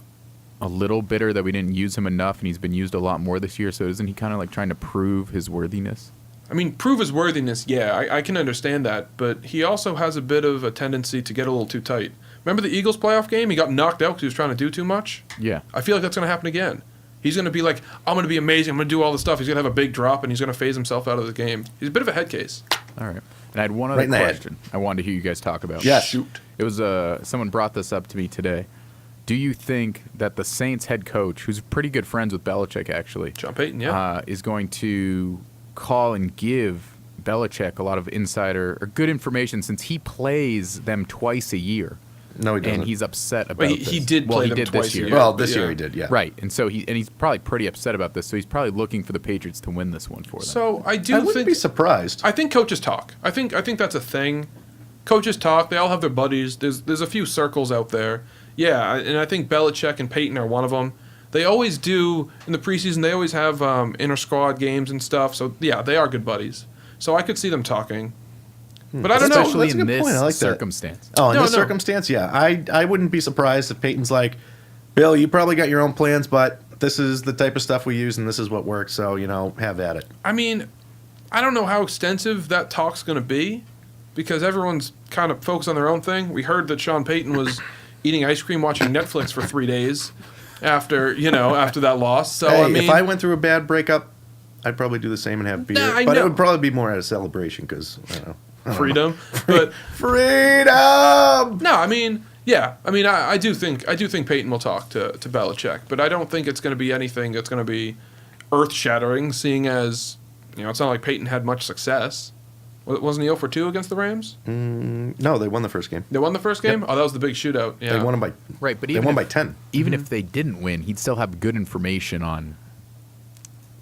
a little bitter that we didn't use him enough and he's been used a lot more this year? So isn't he kind of like trying to prove his worthiness? I mean, prove his worthiness, yeah, I can understand that, but he also has a bit of a tendency to get a little too tight. Remember the Eagles playoff game? He got knocked out because he was trying to do too much? Yeah. I feel like that's going to happen again. He's going to be like, I'm going to be amazing, I'm going to do all this stuff. He's going to have a big drop, and he's going to phase himself out of the game. He's a bit of a head case. All right. And I had one other Right in the head. question I wanted to hear you guys talk about. Yes. Shoot. It was someone brought this up to me today. Do you think that the Saints head coach, who's pretty good friends with Belichick actually, Sean Payton, yeah. is going to call and give Belichick a lot of insider or good information since he plays them twice a year? No, he doesn't. And he's upset about Well, this. he did Well, play he them did twice this a year. year. Well, this Yeah. year he did, yeah. Right, and so he's probably pretty upset about this. So he's probably looking for the Patriots to win this one for them. So I I do wouldn't think be surprised. I think coaches talk. I think that's a thing. Coaches talk. They all have their buddies. There's a few circles out there. Yeah, and I think Belichick and Peyton are one of them. They always do in the preseason. They always have inter squad games and stuff. So yeah, they are good buddies. So I could see them talking. But I don't know. Especially That's a in good this point. I like that. circumstance. Oh, in No, this no. circumstance, yeah. I wouldn't be surprised if Peyton's like, Bill, you probably got your own plans, but this is the type of stuff we use and this is what works, so, have at it. I mean, I don't know how extensive that talk's going to be because everyone's kind of focused on their own thing. We heard that Sean Payton was eating ice cream watching Netflix for 3 days after that loss. So, Hey, I mean, if I went through a bad breakup, I'd probably do the same and have beer. Nah, I but it know. would probably be more at a celebration because, I don't know. freedom. But Freedom! no, I mean, yeah. I mean, I do think Peyton will talk to Belichick, but I don't think it's going to be anything that's going to be earth-shattering, seeing as, it's not like Peyton had much success. Wasn't he 0 for 2 against the Rams? No, they won the first game. They won the first game? Oh, that was the big shootout. Yeah. They won them by Right, but they even won if, by 10. even if they didn't win, he'd still have good information on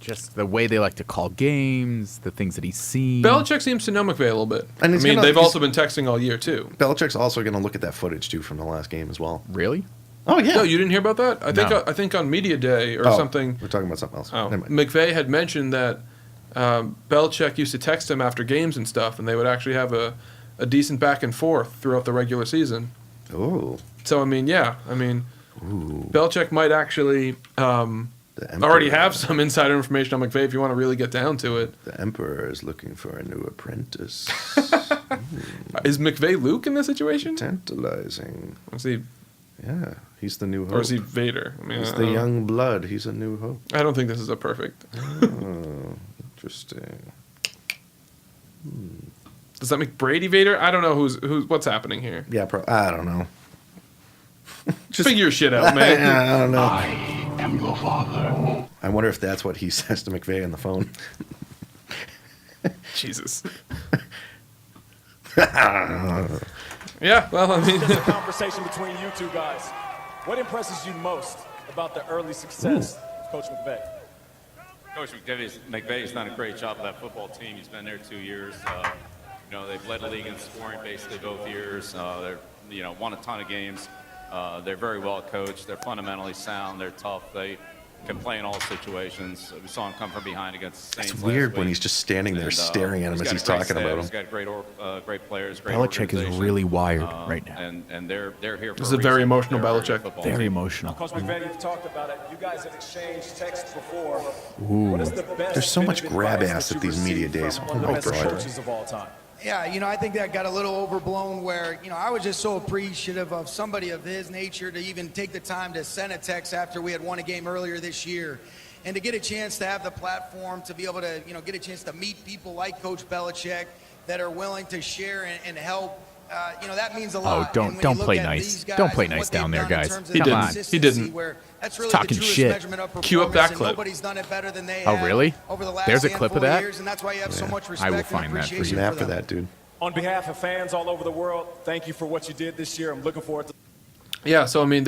just the way they like to call games, the things that he's seen. Belichick seems to know McVay a little bit. And I he's mean, gonna- they've he's- also been texting all year, too. Belichick's also going to look at that footage, too, from the last game as well. Really? Oh, yeah. No, you didn't hear about that? No. I think on Media Day or Oh, something. We're talking about something else. Oh, Never mind. McVay had mentioned that Belichick used to text him after games and stuff, and they would actually have a decent back and forth throughout the regular season. Oh. So, I mean, yeah. I mean, Belichick might actually The Emperor, already have some insider information on McVay if you want to really get down to it. The Emperor is looking for a new apprentice. Is McVay Luke in this situation? Tantalizing. Or is he, Yeah, he's the new hope. or is he Vader? I mean, He's I the don't- young blood. He's a new hope. I don't think this is a perfect. Oh, interesting. Does that make Brady Vader? I don't know who's what's happening here. Yeah, I don't know. Just Figure your shit out, man. I don't know. I am your father. I wonder if that's what he says to McVay on the phone. Jesus. Yeah, well, I mean, Conversation between you two guys. What impresses you most about the early success of Coach McVay? Coach McVay's done a great job with that football team. He's been there 2 years. They've led the league in scoring basically both years. They're won a ton of games. They're very well coached. They're fundamentally sound. They're tough. They can play in all situations. We saw him come from behind against the Saints. It's last weird week. when he's just standing there And, staring at him as got he's a great talking staff. about He's him. got great players, great Belichick is organization. really wired right now. And they're here for This is a a very reason. emotional They're a Belichick. football Very team. emotional. Coach McVay, you've talked about it. You guys have exchanged texts before. Ooh. What is the best There's so much bit of grab advice ass that at you these media received days. from Oh one of my the best God. coaches of all time? Yeah, I think that got a little overblown where, I was just so appreciative of somebody of his nature to even take the time to send a text after we had won a game earlier this year. And to get a chance to have the platform to be able to, get a chance to meet people like Coach Belichick that are willing to share and help, that means a lot. don't And when you look play at nice. these guys Don't play and nice what they've down there, done in guys. terms of He the didn't. consistency, He didn't. where that's really Talking the truest shit. measurement of Cue up performance, that and clip. Nobody's done it better than they Oh, have really? over the last There's a clip of handful that? years, and that's why you have so much I respect will and find that for appreciation you. Snap for them. that, dude. On behalf of fans all over the world, thank you for what you did this year. I'm looking forward to. Yeah, so I mean,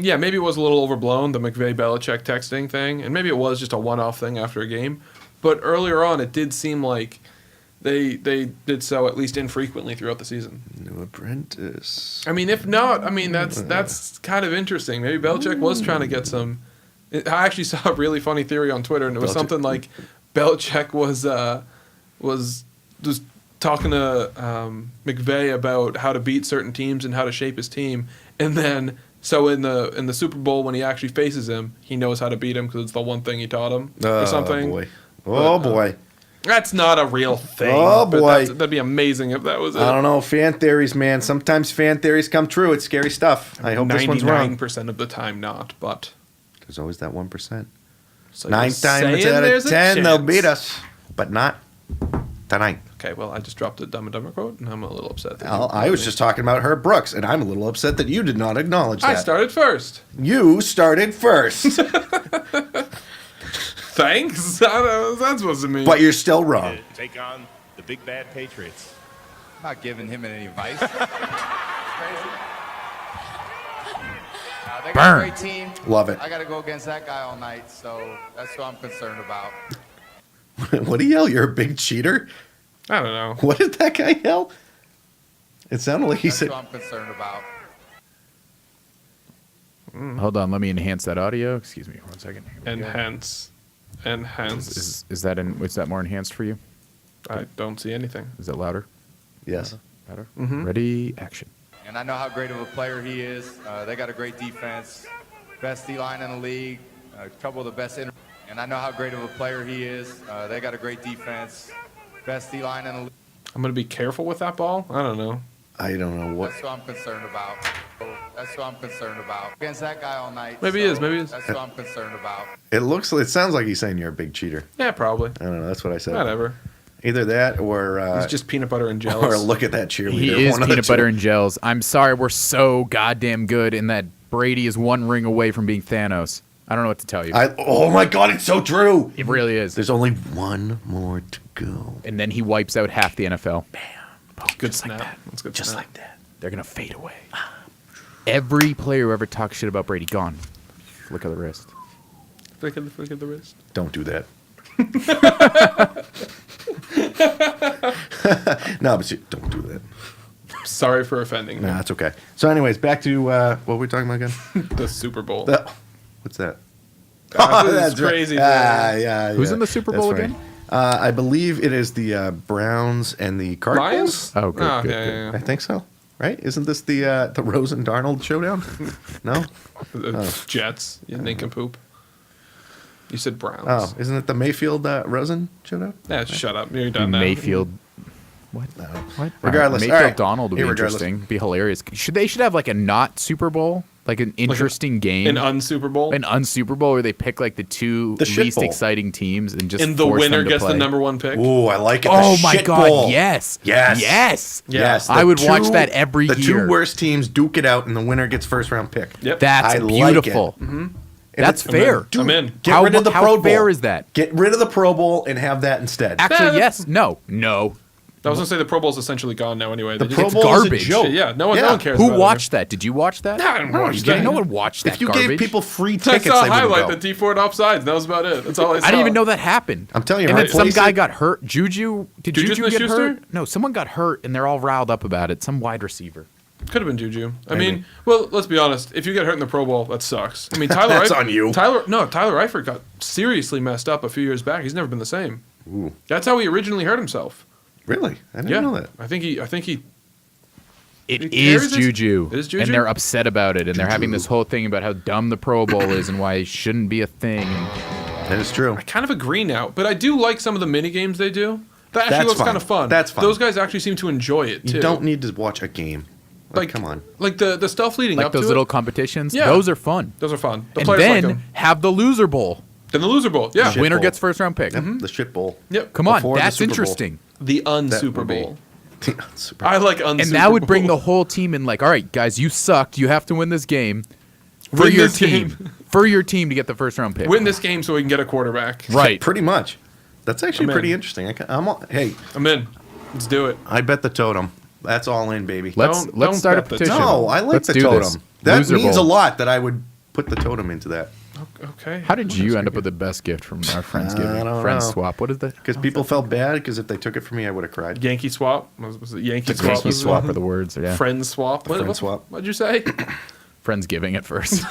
maybe it was a little overblown, the McVay-Belichick texting thing, and maybe it was just a one-off thing after a game. But earlier on, it did seem like they did so at least infrequently throughout the season. New apprentice. I mean, if not, I mean that's kind of interesting. Maybe Belichick was trying to get some. I actually saw a really funny theory on Twitter, and it was something like Belichick was just talking to McVay about how to beat certain teams and how to shape his team, and then so in the Super Bowl when he actually faces him, he knows how to beat him because it's the one thing he taught him or something. Boy. Oh, But, boy. That's not a real thing. Oh, but boy. that'd be amazing if that was it. I don't know. Fan theories, man. Sometimes fan theories come true. It's scary stuff. I hope this one's wrong. 99% of the time not, but There's always that 1%. so 9 you're times saying out of there's a 10, they'll chance. beat us. But not tonight. Okay, well, I just dropped a Dumb and Dumber quote, and I'm a little upset. That Well, you- I was just talking about Herb Brooks, and I'm a little upset that you did not acknowledge that. I started first. You started first. Thanks. I don't know what that's supposed to mean. But you're still wrong. Take on the big bad Patriots. I'm not giving him any advice. They got Burn. a great team. Love it. I got to go against that guy all night, so that's what I'm concerned about. What do you yell? You're a big cheater? I don't know. What did that guy yell? It sounded like he That's said. what I'm concerned about. Hold on, let me enhance that audio. Excuse me, 1 second. Here we go. Enhance. Is that more enhanced for you? I don't see anything. Is it louder? Yes. Better. Mhm. Ready? Action. And I know how great of a player he is. They got a great defense, best D-line in the league, a couple of the best. And I know how great of a player he is. They got a great defense, best D-line in the league. I'm going to be careful with that ball. I don't know. I don't know what. That's what I'm concerned about. That's what I'm concerned about. Against that guy all night. Maybe he is, maybe he is. That's what I'm concerned about. It sounds like he's saying you're a big cheater. Yeah, probably. I don't know. That's what I said. Whatever. Either that or. He's just peanut butter and jelly. Or look at that cheerleader. He is one of the peanut two. butter and gels. I'm sorry, we're so goddamn good in that Brady is one ring away from being Thanos. I don't know what to tell you. Oh my God, it's so true. It really is. There's only one more to go. And then he wipes out half the NFL. Bam. Boom, Good just snap. like that. That's good Just snap. like that. They're going to fade away. Every player who ever talks shit about Brady, gone. Flick of the wrist. Flick of the wrist. Don't do that. No, but don't do that. Sorry for offending No, me. that's okay. So, anyways, back to what were we talking about again? The Super Bowl. What's that? That's crazy. Yeah. Who's in the Super That's Bowl right. again? I believe it is the Browns and the Cardinals. Lions? Oh, good, Ah, good, yeah, good. yeah, I think so. Right? Isn't this the Rose and Darnold showdown? No. Jets. You nincompoop. You said Browns. Oh, isn't it the Mayfield Rosen showdown? Yeah, shut up. You're done now. Mayfield. What? No. What? Regardless, Mayfield all right. Donald would be Irregardless. interesting. Be hilarious. They should have like a not Super Bowl, like an interesting game, An un-Super Bowl. an un-Super Bowl where they pick like the two The shit least bowl. exciting teams and just And the force winner them to gets the play. number one pick. Ooh, I like it. The Oh my shit God! bowl. Yes. Yes. Yes. Yes. I The would watch two- that every the year. two worst teams duke it out, and the winner gets first round pick. Yep. That's I like it. beautiful. Mm-hmm. And That's it's- fair. Dude, I'm in. Get rid of the how Pro Bowl. fair is that? Get rid of the Pro Bowl and have that instead. Actually, yes. No. I was gonna say the Pro Bowl's essentially gone now anyway. The They Pro just- Bowl is a garbage. joke. Yeah, no one cares. Who about watched that? Did you watch that? It. I didn't watch you that. didn't. No one watched that If you garbage. gave people free I tickets, saw a they would highlight go. that D Ford offsides. That was about it. That's all I saw. I didn't even know that happened. I'm telling you, and right then some place guy it- got hurt. Juju, did Juju Juju get Smith-Schuster? hurt? No, someone got hurt, and they're all riled up about it. Some wide receiver. Could have been Juju. I Maybe. mean, well, let's be honest. If you get hurt in the Pro Bowl, that sucks. I mean, Tyler. That's on you. Tyler Eifert got seriously messed up a few years back. He's never been the same. Ooh. That's how he originally hurt himself. Really? I didn't Yeah, know that. I think he. It He is carries his- Juju. It is Juju? And they're upset about it, and they're having this whole thing about how dumb the Pro Bowl is and why it shouldn't be a thing. That is true. I kind of agree now, but I do like some of the mini games they do. That actually That's looks fine. kind of fun. That's fun. Those guys actually seem to enjoy it too. You don't need to watch a game. Like, come on. Like the stuff leading Like up those to little it. competitions. Yeah. Those are fun. Those are fun. The And players like then them. have the loser bowl. Then the loser bowl. Yeah. Shit Winner bowl. gets first round pick. Yep, the shit bowl. Yep. Come on, Before the that's Super Bowl. interesting. The That un-Super would be- Bowl. Super. I like And that would bring the whole team in like, all right, guys, you sucked. You have to win this game for Win your this team. game. For your team to get the first round pick. Win this game so we can get a quarterback. Right. Pretty much. That's actually I'm pretty in. interesting. Hey, I'm in. Let's do it. I bet the totem. That's all in, baby. Let's Don't start a bet the petition. No, I like Let's the do totem. this. That Loser means Bowl. a lot that I would put the totem into that. Okay. How did you end up with the best gift from our Friendsgiving? I don't Friends know. swap. What is that? Because people felt bad because if they took it from me, I would have cried. Yankee swap? Was it Yankee The swap? Yankee swap are the words. Yeah. Friends swap? Friend swap. What'd you say? Friendsgiving at first.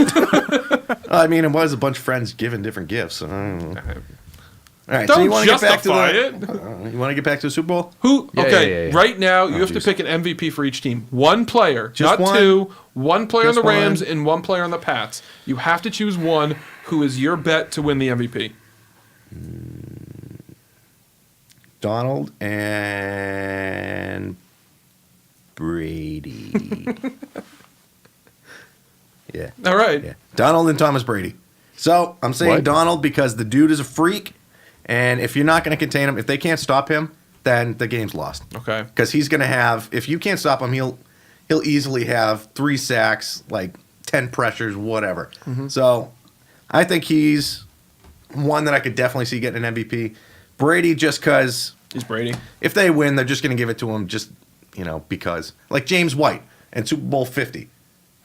I mean, it was a bunch of friends giving different gifts. So I don't know. All right, Don't so you want to get back to justify the? it. You want to get back to the Super Bowl? Who? Yeah, Okay, yeah. right now you have to geez. pick an MVP for each team. One player, Just not one? two. One player on Just the Rams one? and one player on the Pats. You have to choose one who is your bet to win the MVP. Donald and Brady. Yeah. All right. Yeah. Donald and Thomas Brady. So I'm saying What? Donald because the dude is a freak, and if you're not going to contain him, if they can't stop him, then the game's lost. Okay. Because he's going to have, if you can't stop him, he'll easily have 3 sacks, like 10 pressures, whatever. So I think he's one that I could definitely see getting an MVP. Brady, just because He's Brady. if they win, they're just going to give it to him just, because. Like James White and Super Bowl 50.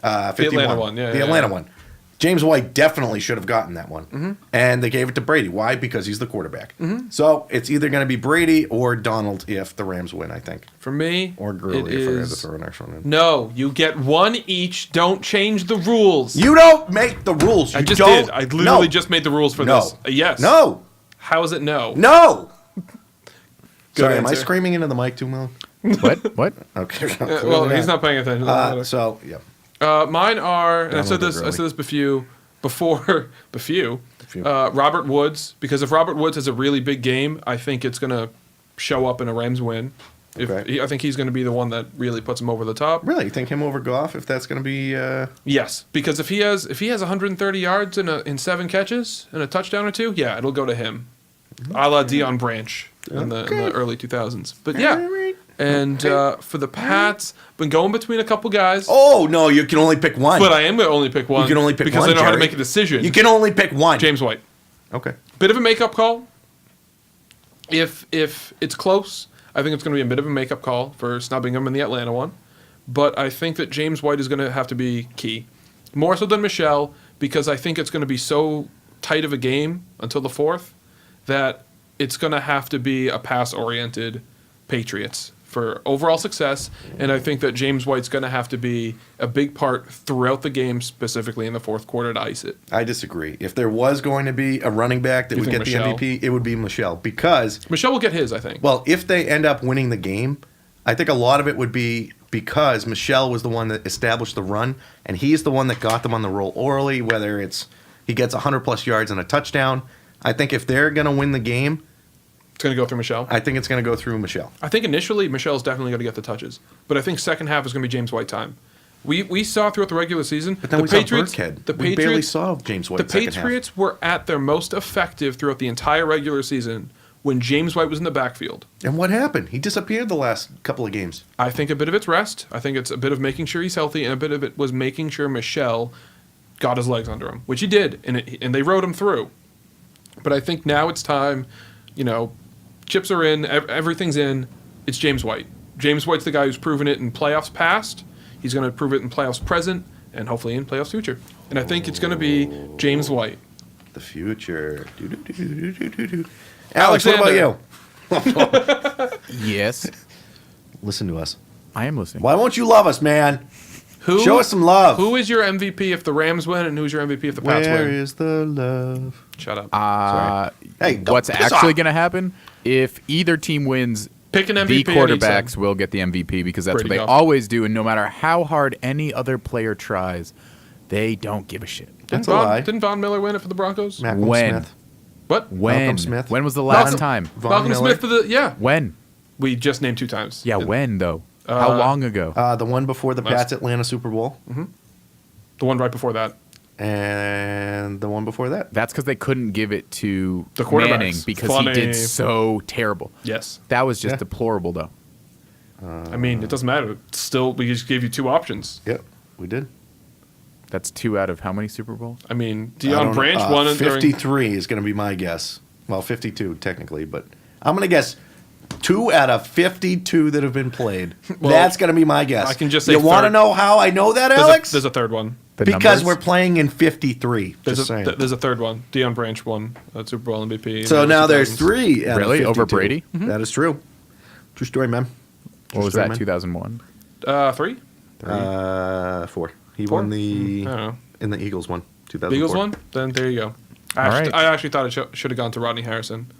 51. Atlanta one, yeah, The yeah, Atlanta yeah. one. James White definitely should have gotten that one. And they gave it to Brady. Why? Because he's the quarterback. So it's either going to be Brady or Donald if the Rams win, I think. For me, Or Gurley it if I had to is- throw an extra one in. No, you get one each. Don't change the rules. You don't make the rules. I You just don't- did. I literally No. just made the rules for No. this. Yes. No. How is it no? No. Good Sorry, am I answer. screaming into the mic too much? What? Okay. Well, he's not paying attention. So, yeah. Mine are, and I said Donald or this. I Gurley. said this before. Robert Woods, because if Robert Woods has a really big game, I think it's going to show up in a Rams win. Okay. I think he's going to be the one that really puts him over the top. Really? You think him over Goff if that's going to be. Yes, because if he has 130 yards in 7 catches and a touchdown or 2, yeah, it'll go to him, a la Deion Branch in the early 2000s. But yeah, and for the Pats, been going between a couple guys. Oh, no, you can only pick one. But I am going to only pick one. You can only pick because one, I know how to Jerry. make a decision. You can only pick one. James White. Okay. Bit of a makeup call. If it's close, I think it's going to be a bit of a makeup call for snubbing him in the Atlanta one. But I think that James White is going to have to be key. More so than Michelle, because I think it's going to be so tight of a game until the 4th that it's going to have to be a pass-oriented Patriots for overall success. And I think that James White's going to have to be a big part throughout the game, specifically in the 4th quarter to ice it. I disagree. If there was going to be a running back that You would think get Michelle? the MVP, it would be Michelle. Because, Michelle will get his, I think. well, if they end up winning the game, I think a lot of it would be because Michelle was the one that established the run, and he's the one that got them on the roll orally, whether it's he gets 100-plus yards and a touchdown. I think if they're going to win the game, It's going to go through Michelle. I think it's going to go through Michelle. I think initially Michelle's definitely going to get the touches, but I think second half is going to be James White time. We saw throughout the regular season, But then the we Patriots, saw Burkhead. the We barely Patriots, saw James White the second half. Patriots were at their most effective throughout the entire regular season when James White was in the backfield. And what happened? He disappeared the last couple of games. I think a bit of it's rest. I think it's a bit of making sure he's healthy, and a bit of it was making sure Michelle got his legs under him, which he did, and they rode him through. But I think now it's time, chips are in, everything's in. It's James White. James White's the guy who's proven it in playoffs past. He's going to prove it in playoffs present, and hopefully in playoffs future. And I think it's going to be James White. The future. Alex, what about you? Yes. Listen to us. I am listening. Why won't you love us, man? Who, Show us some love. Who is your MVP if the Rams win, and who's your MVP if the Pats Where win? is the love? Shut up. Hey, don't what's piss actually off. going to happen if either team wins? Pick an MVP The on each quarterbacks side. will get the MVP because that's Brady what they Goff. always do, and no matter how hard any other player tries, they don't give a shit. That's a lie. Didn't Von Miller win it for the Broncos? Malcolm When? Smith. What? When? Malcolm Smith. When was the last Malcolm- time? Von Malcolm Miller. Smith for the When? We just named 2 times. Yeah, when though? How long ago? The one before the Pats Atlanta Super Bowl. The one right before that. And the one before that. That's because they couldn't give it to The quarterbacks. Manning because Funny. he did so terrible. Yes. That was just Yeah. deplorable, though. I mean, it doesn't matter. Still, we just gave you two options. Yep, we did. That's 2 out of how many Super Bowls? I mean, Deion Branch won it 53 is going to be my guess. Well, 52 technically, but I'm going to guess 2 out of 52 that have been played. Well, That's going to be my guess. I can just say you want to third. know how I know that, Alex? There's a third one. Because we're playing in 53. There's Just saying. there's a third one. Deion Branch won Super Bowl MVP. So in the now there's 2000s. 3 out Really? of 52. Over Brady? That is true. True story, man. What was that, 2001? 3? 4. He won the... I don't know. In the Eagles one. 2004. Eagles won? Then there you go. I actually thought it should have gone to Rodney Harrison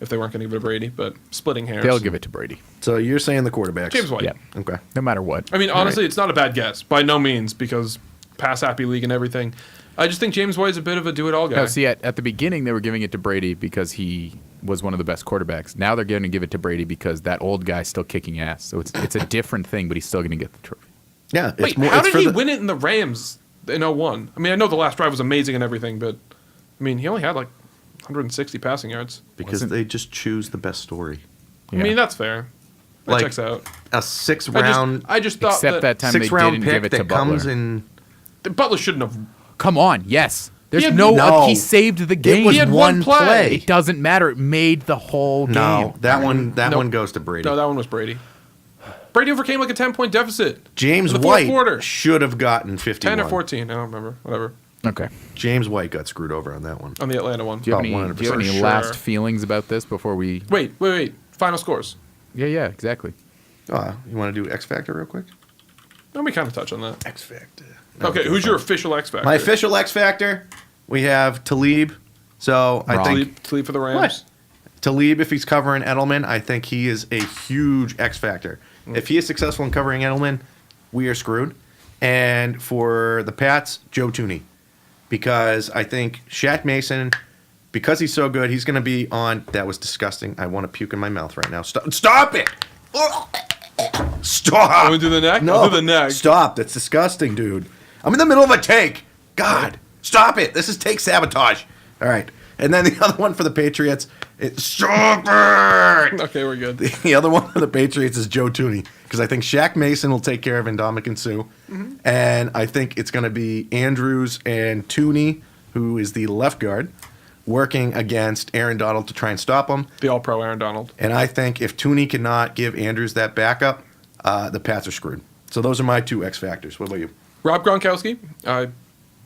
if they weren't going to give it to Brady, but splitting hairs. They'll give it to Brady. So you're saying the quarterbacks. James White. Yeah. Okay. No matter what. I mean, honestly, it's not a bad guess. By no means, because pass-happy league and everything. I just think James White is a bit of a do-it-all guy. No, see, at the beginning, they were giving it to Brady because he was one of the best quarterbacks. Now they're going to give it to Brady because that old guy's still kicking ass. So it's a different thing, but he's still going to get the trophy. Yeah. Wait, how did he win it in the Rams in 01? I mean, I know the last drive was amazing and everything, but, I mean, he only had like 160 passing yards. Because they just choose the best story. I mean, that's fair. That checks out. A 6th round... I just thought Except that time they didn't give it to comes Butler. in... Butler shouldn't have. Come on, yes. There's He had- no. He saved the game. was He had one play. It doesn't matter. It made the whole game. No, that one goes to Brady. No, that one was Brady. Brady overcame like a 10-point deficit. James in the fourth White quarter. should have gotten 51. 10 or 14. I don't remember. Whatever. Okay. James White got screwed over on that one. On the Atlanta one. Do you have any, About do you have 100%. any last feelings about this before we? Wait. Final scores. Yeah, exactly. You want to do X Factor real quick? Let me kind of touch on that. X Factor. Okay, who's your official X Factor? My official X Factor, we have Talib. So I think Talib for the Rams. Talib, if he's covering Edelman, I think he is a huge X Factor. If he is successful in covering Edelman, we are screwed. And for the Pats, Joe Tooney. Because I think Shaq Mason, because he's so good, he's going to be on... That was disgusting. I want to puke in my mouth right now. Stop it! Stop! Want me to do the neck? No, I'll do the neck. Stop. That's disgusting, dude. I'm in the middle of a take. God. Stop it. This is take sabotage. All right. And then the other one for the Patriots, stop it! Okay, we're good. The other one for the Patriots is Joe Tooney. Because I think Shaq Mason will take care of Ndamukong Suh. Mm-hmm. And I think it's going to be Andrews and Tooney, who is the left guard, working against Aaron Donald to try and stop him. The all-pro Aaron Donald. And I think if Tooney cannot give Andrews that backup, the Pats are screwed. So those are my 2 X factors. What about you? Rob Gronkowski. I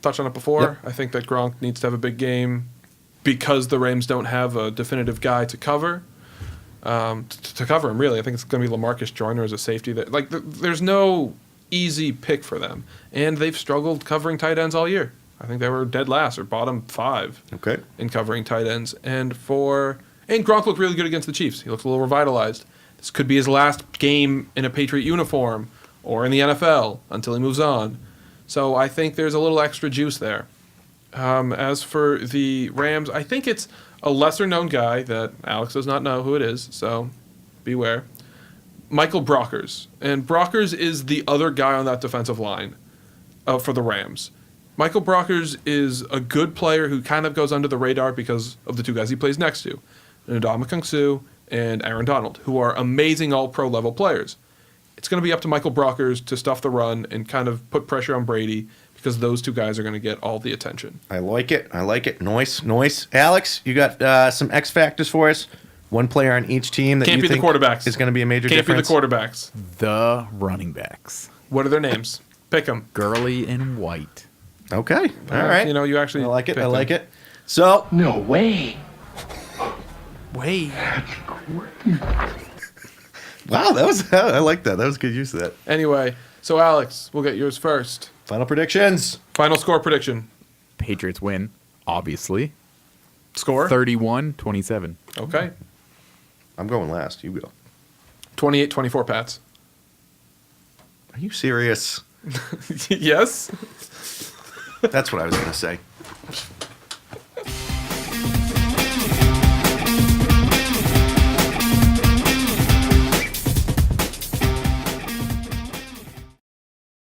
touched on it before. Yep. I think that Gronk needs to have a big game because the Rams don't have a definitive guy to cover. To cover him, really. I think it's going to be LaMarcus Joyner as a safety. There's no easy pick for them. And they've struggled covering tight ends all year. I think they were dead last or bottom 5 in covering tight ends. And Gronk looked really good against the Chiefs. He looks a little revitalized. This could be his last game in a Patriot uniform or in the NFL until he moves on. So I think there's a little extra juice there. As for the Rams, I think it's a lesser-known guy that Alex does not know who it is, so beware. Michael Brockers. And Brockers is the other guy on that defensive line for the Rams. Michael Brockers is a good player who kind of goes under the radar because of the 2 guys he plays next to, Ndamukong Suh and Aaron Donald, who are amazing all-pro level players. It's going to be up to Michael Brockers to stuff the run and kind of put pressure on Brady because those 2 guys are going to get all the attention. I like it. Nice. Alex, you got some X factors for us? One player on each team that Can't you be the think quarterbacks. is going to be a major Can't difference? be the quarterbacks. The running backs. What are their names? Pick them. Gurley and White. Okay. All right. You actually I like it. picked I like them. it. So. No way. Way. Wow, that was I like that. That was good use of that. Anyway, so Alex, we'll get yours first. Final predictions. Final score prediction. Patriots win, obviously. Score? 31-27. Okay. I'm going last. You go. 28-24 Pats. Are you serious? Yes. That's what I was going to say.